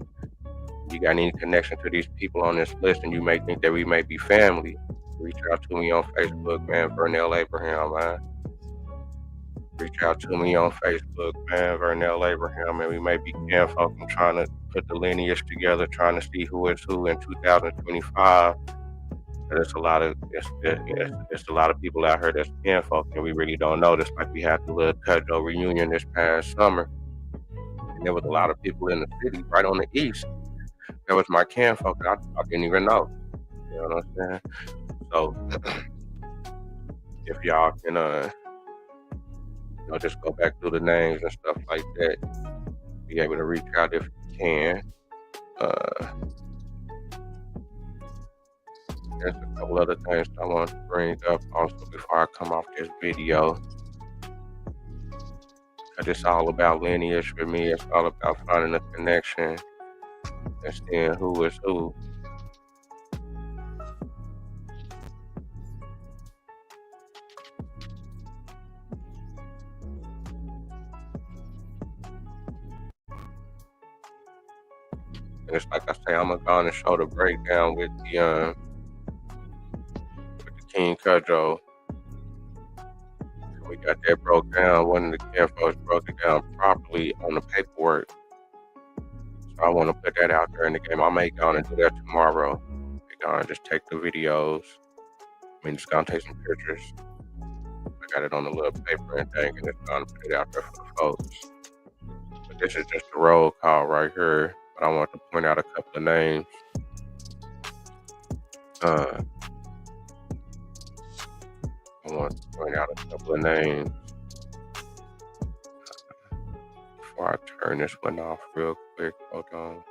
E: you got any connection to these people on this list and you may think that we may be family, reach out to me on Facebook, man, Vernell Abraham, man. Reach out to me on Facebook, man, Vernell Abraham, and we may be kinfolk. I'm trying to put the lineage together, trying to see who is who in 2025. There's a lot of it's a lot of people out here that's kinfolk, and we really don't know. Just like we had the little Cudjoe reunion this past summer, and there was a lot of people in the city right on the east. That was my kinfolk. I didn't even know. You know what I'm saying? So if y'all can, just go back through the names and stuff like that, be able to reach out if you can. There's a couple other things I want to bring up also before I come off this video. Because it's all about lineage for me. It's all about finding a connection and seeing who is who. And it's like I say, I'm gonna go on and show the breakdown with the King Cudjoe. We got that broke down. One of the kinfolks broke it down properly on the paperwork. So I want to put that out there in the game. I may go on and do that tomorrow. Go on and just take the videos. Just gonna take some pictures. I got it on a little paper and thing, and just gonna put it out there for the folks. But this is just a roll call right here. But I want to point out a couple of names. I want to point out a couple of names before I turn this one off real quick. Hold on.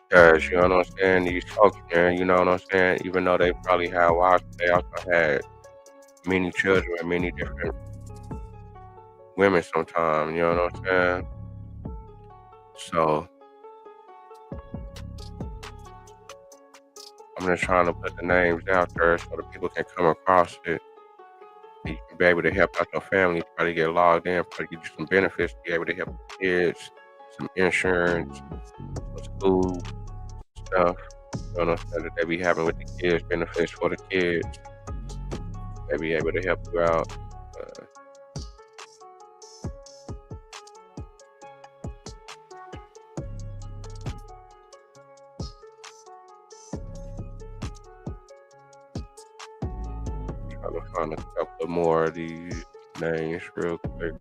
E: Because, you know what I'm saying, these folks, man, you know what I'm saying, even though they probably had wives, they also had many children and many different women sometimes, you know what I'm saying? So I'm just trying to put the names out there so that people can come across it. You can be able to help out your family, try to get logged in, try to get you some benefits, be able to help the kids, some insurance, some school stuff, you know what I'm saying, that they be having with the kids, benefits for the kids. They be able to help you out. Trying to find a couple more of these names real quick.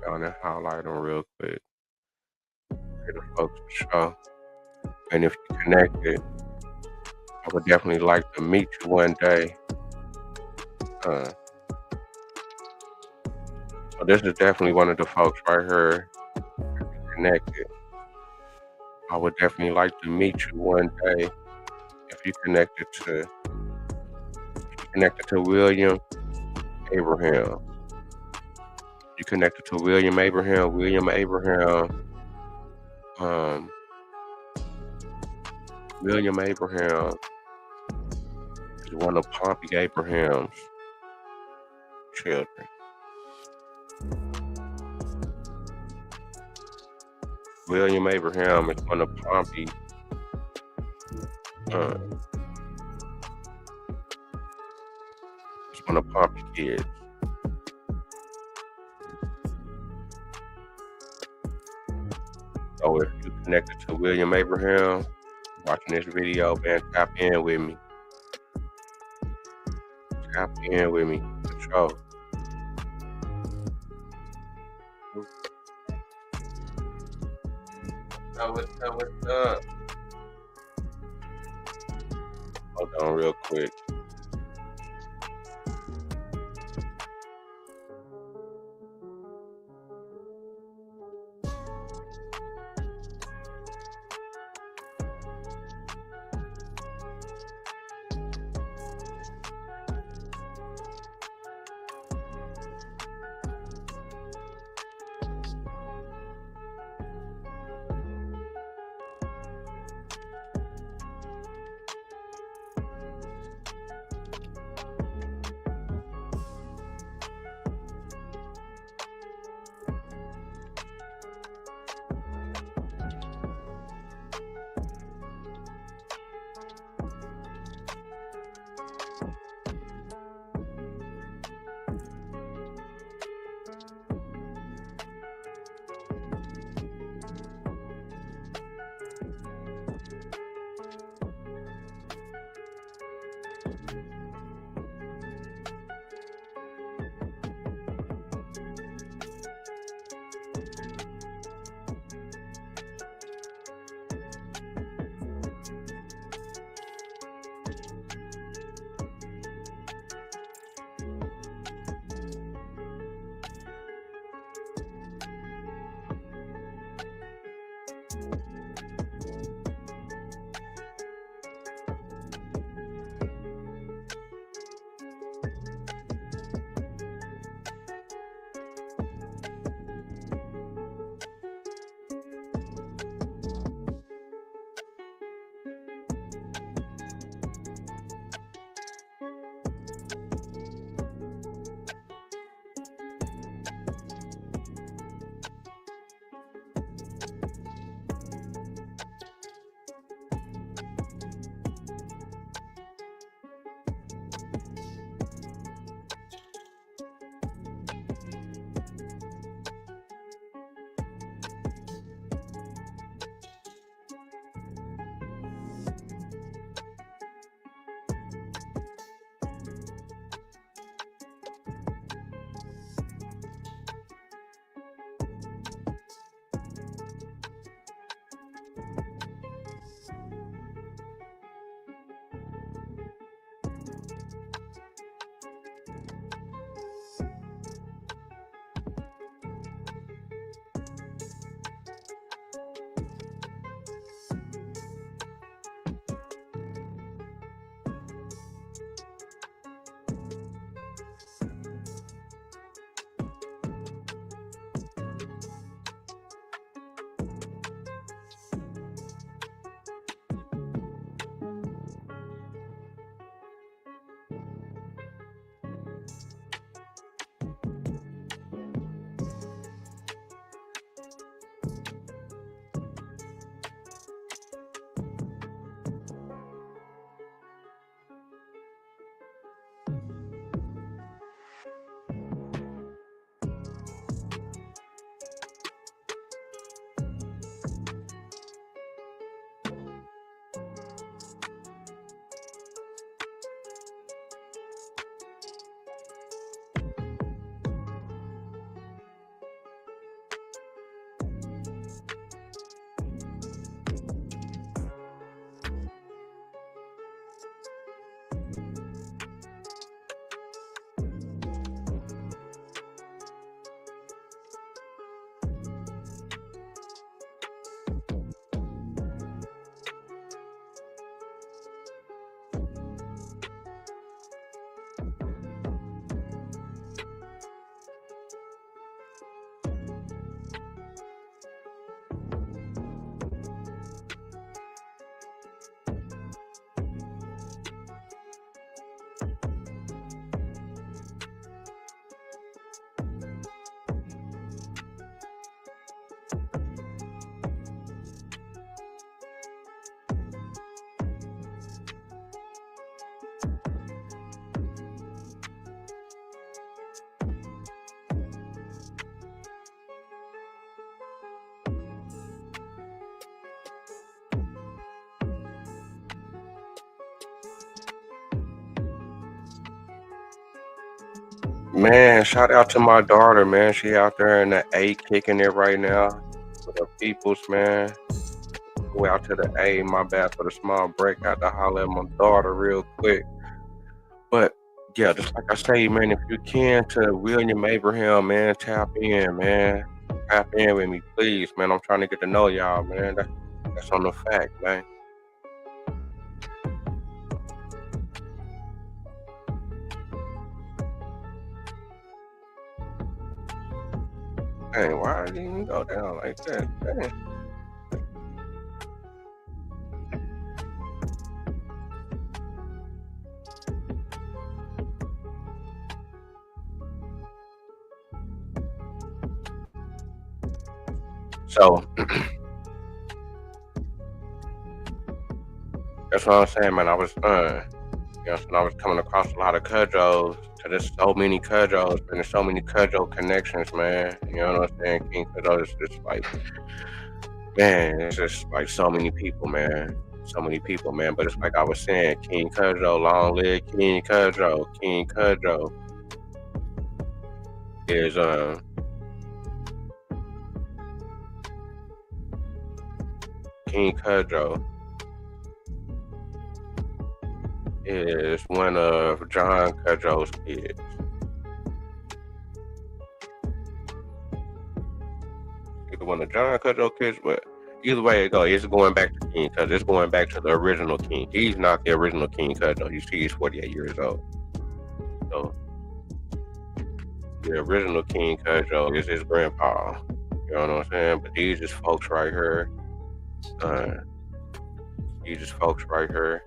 E: Down and highlight them real quick. Get the folks to show. And if you connected, I would definitely like to meet you one day. So this is definitely one of the folks right here. If you connected, I would definitely like to meet you one day. If you connected to William Abraham. You connected to William Abraham. William Abraham is one of Pompey Abraham's children. William Abraham is one of Pompey kids. So if you connected to William Abraham, watching this video, man, tap in with me. Tap in with me, for sure. What's up? on real quick. Man, shout out to my daughter, man. She out there in the A kicking it right now with her peoples, man. go out to the A. My bad for the small break. I had to holler at my daughter real quick. But yeah, just like I say, man, if you can to William Abraham, man, tap in, man. Tap in with me, please, man. I'm trying to get to know y'all, man. That's on the fact, man. Dang, why did it even go down like that? Dang. So that's what I'm saying, man. I was I was coming across a lot of cudgels. So there's so many cudgels, and there's so many cudgel connections, man. You know what I'm saying? King Cudgel is just like, man, it's just like so many people, man. So many people, man. But it's like I was saying, King Cudgel, long live King Cudgel. King Cudgel is King Cudgel is one of John Cudgel's kids. Either one of John Cudgel's kids, but either way it goes, it's going back to King Cudgel. It's going back to the original king. He's not the original King Cudgel. You see, he's 48 years old. So the original King Cudgel is his grandpa. You know what I'm saying? But these is folks right here. These is folks right here.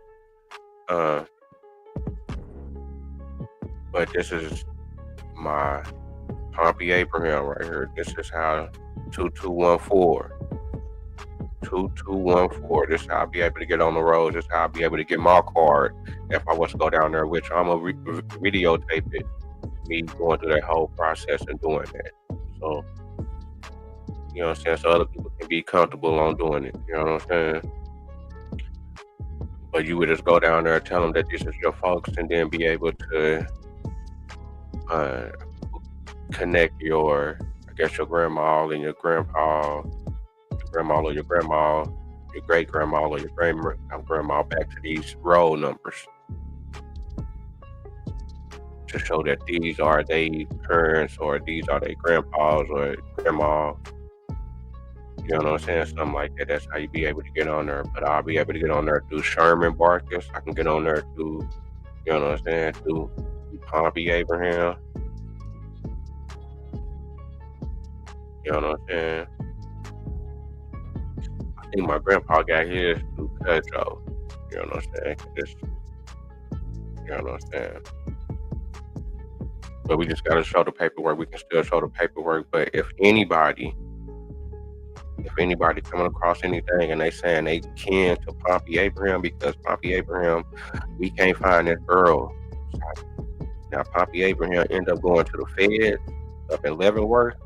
E: But this is my Pompey Abraham right here. This is how 2214. 2214. This is how I'll be able to get on the road. This is how I'll be able to get my card if I was to go down there, which I'm going to videotape it. Me going through that whole process and doing that. So, you know what I'm saying? So other people can be comfortable on doing it. You know what I'm saying? But you would just go down there and tell them that this is your folks and then be able to connect your grandma and your grandpa, your grandma or your grandma, your great grandma or your great grandma back to these roll numbers to show that these are their parents or these are their grandpas or grandma. You know what I'm saying? Something like that. That's how you be able to get on there. But I'll be able to get on there through Sherman Barkus. I can get on there through, you know what I'm saying, through Pompey Abraham. You know what I'm saying? I think my grandpa got his through Cudjoe. You know what I'm saying? You know what I'm saying? But we just gotta show the paperwork. We can still show the paperwork. But if anybody coming across anything and they saying they kin to Pompey Abraham, because Pompey Abraham, we can't find this girl. Now Pompey Abraham end up going to the Fed up in Leavenworth.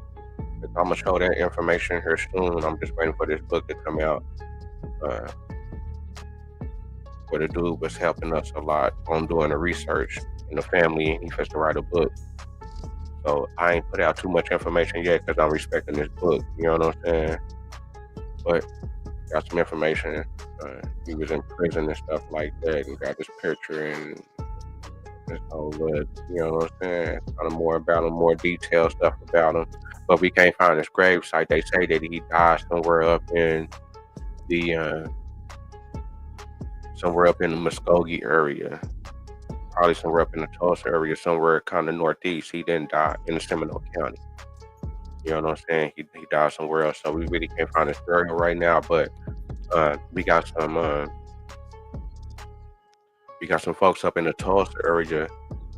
E: I'm gonna show that information here soon. I'm just waiting for this book to come out. Where the dude was helping us a lot on doing the research in the family, and he has to write a book. So I ain't put out too much information yet because I'm respecting this book. You know what I'm saying? But got some information. He was in prison and stuff like that, and got this picture and this whole you know what I'm saying? Kind of more about him, more detailed stuff about him. But we can't find his grave site. They say that he died somewhere up in the Muskogee area, probably somewhere up in the Tulsa area, somewhere kind of northeast. He didn't die in the Seminole County. You know what I'm saying? He died somewhere else. So we really can't find his burial right now. But we got some folks up in the Tulsa area,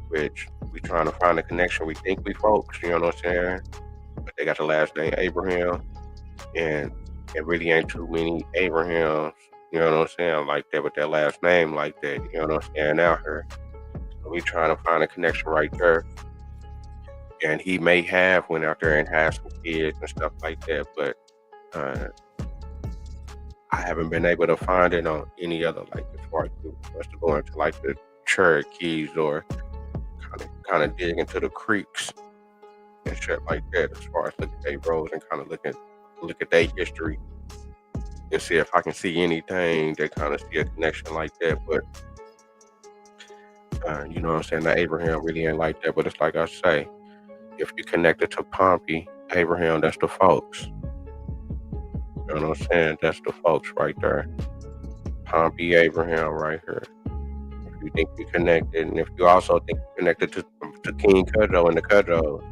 E: which we trying to find a connection. We think we folks, you know what I'm saying? But they got the last name Abraham, and it really ain't too many Abrahams, you know what I'm saying, like that with that last name like that, you know what I'm saying, out here. So we trying to find a connection right there. And he may have went out there and had some kids and stuff like that, but I haven't been able to find it on any other, like, as far as us to go into like the Cherokees or kind of dig into the creeks and shit like that, as far as look at their roads and kind of look at their history. and see if I can see anything that kind of see a connection like that. But you know what I'm saying? The Abraham really ain't like that. But it's like I say, if you connected to Pompey, Abraham, that's the folks. You know what I'm saying? That's the folks right there. Pompey, Abraham, right here. If you think you connected, and if you also think you connected to King Cudjoe and the Cudjoe,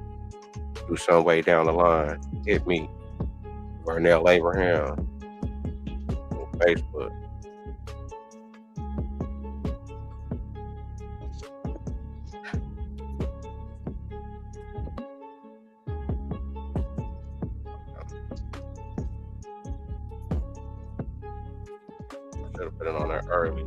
E: do some way down the line, hit me, Vernell Abraham, on Facebook. I should have put it on there earlier.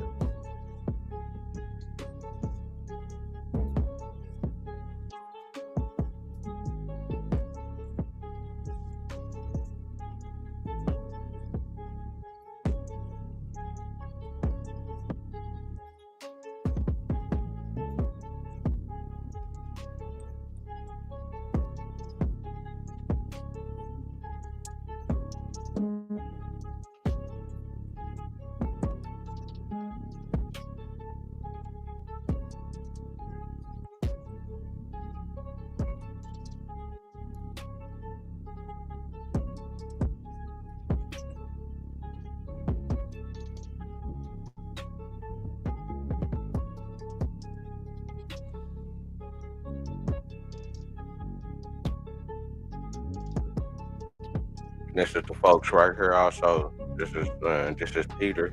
E: This is the folks right here. Also, this is Peter.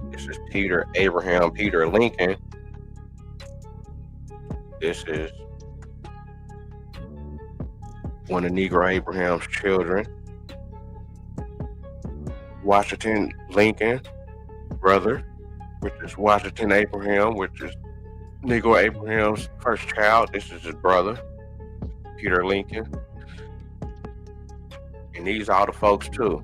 E: This is Peter Abraham, Peter Lincoln. This is one of Negro Abraham's children. Washington Lincoln, brother, which is Washington Abraham, which is Negro Abraham's first child. This is his brother, Peter Lincoln. And these are the folks too.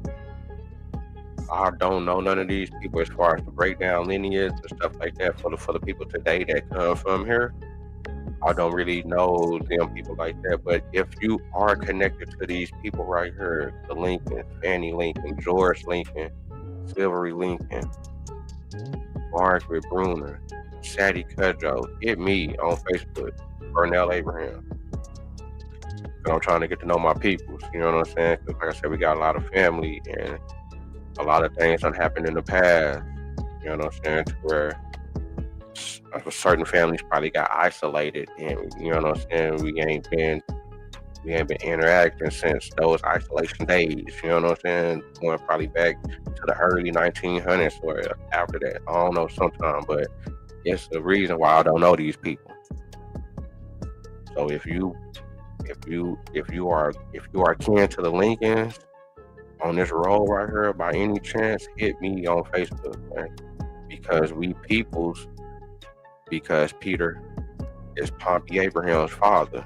E: I don't know none of these people as far as the breakdown lineage and stuff like that for the people today that come from here. I don't really know them people like that, but if you are connected to these people right here, the Lincoln, Fannie Lincoln, George Lincoln, Silvery Lincoln, Margaret Bruner, Sadie Cudjoe, hit me on Facebook, Vernell Abraham. I'm trying to get to know my peoples, you know what I'm saying? Because like I said, we got a lot of family and a lot of things that happened in the past, you know what I'm saying, to where certain families probably got isolated, and you know what I'm saying, we ain't been interacting since those isolation days, you know what I'm saying, going probably back to the early 1900s or after that, I don't know sometime, but it's the reason why I don't know these people. So if you are kin to the Lincolns on this road right here, by any chance, hit me on Facebook, man. Because we peoples, because Peter is Pompey Abraham's father.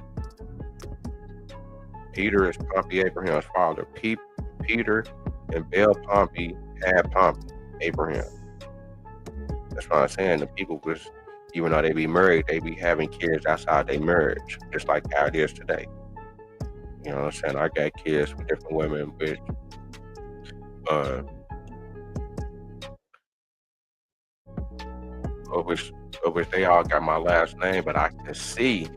E: Peter is Pompey Abraham's father. Peter and Belle Pompey had Pompey Abraham. That's what I'm saying. The people was, even though they be married, they be having kids outside their marriage, just like how it is today. You know what I'm saying? I got kids with different women, which of which they all got my last name, but I can see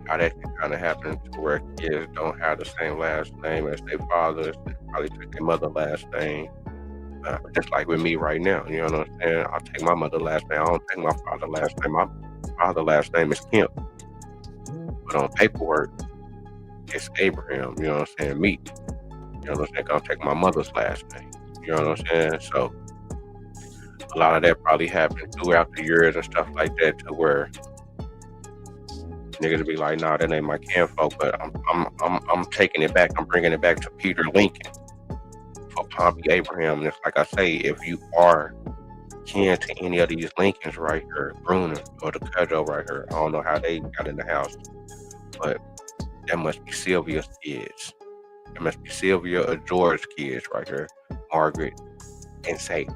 E: how that can kind of happen to where kids don't have the same last name as their fathers. They probably took their mother's last name. Just like with me right now, you know what I'm saying? I'll take my mother's last name. I don't take my father's last name. My father's last name is Kemp. But on paperwork, it's Abraham, you know what I'm saying? Me. You know what I'm saying? I'll take my mother's last name. You know what I'm saying? So a lot of that probably happened throughout the years and stuff like that, to where niggas be like, nah, that ain't my kinfolk, but I'm taking it back. I'm bringing it back to Peter Lincoln for Pompey Abraham. And it's like I say, if you are kin to any of these Lincolns right here, Bruner or the Cudjoe right here, I don't know how they got in the house, but that must be Sylvia's kids. It must be Sylvia or George's kids right here, Margaret and Sadie.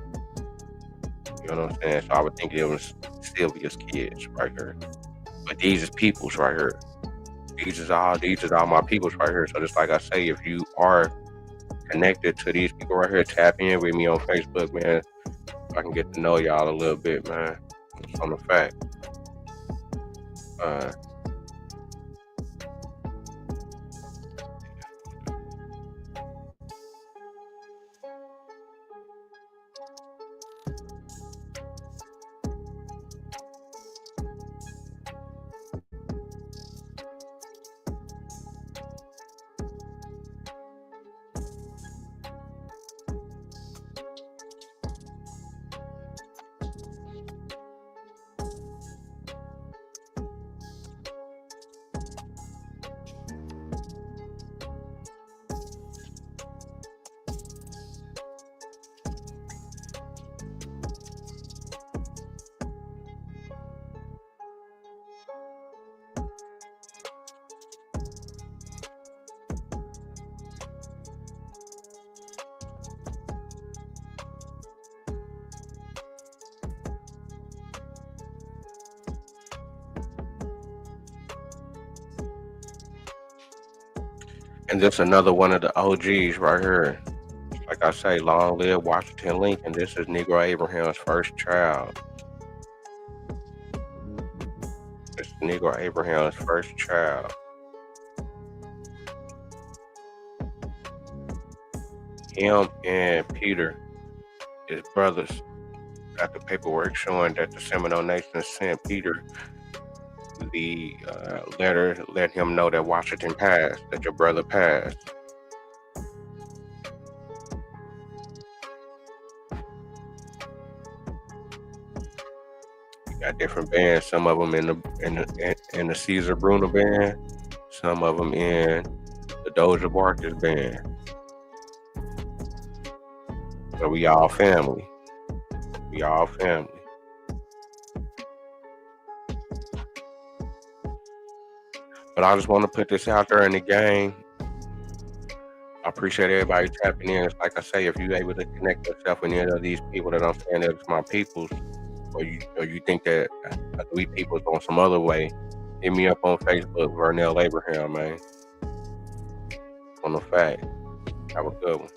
E: You know what I'm saying? So I would think it was Sylvia's kids right here. But these is peoples right here. These is all my peoples right here. So just like I say, if you are connected to these people right here, tap in with me on Facebook, man. I can get to know y'all a little bit, man. It's on the fact. And this another one of the OGs right here. Like I say, long live Washington Lincoln. This is Negro Abraham's first child. This is Negro Abraham's first child. Him and Peter, his brothers, got the paperwork showing that the Seminole Nation sent Peter the letter let him know that Washington passed, that your brother passed. You got different bands. Some of them in the Caesar Bruno band. Some of them in the Doja Barkers band. So we all family. We all family. But I just want to put this out there in the game. I appreciate everybody tapping in. It's like I say, if you're able to connect yourself with any of these people that I'm saying that's my peoples, or you think that we peoples on some other way, hit me up on Facebook, Vernell Abraham, man. On the fact. Have a good one.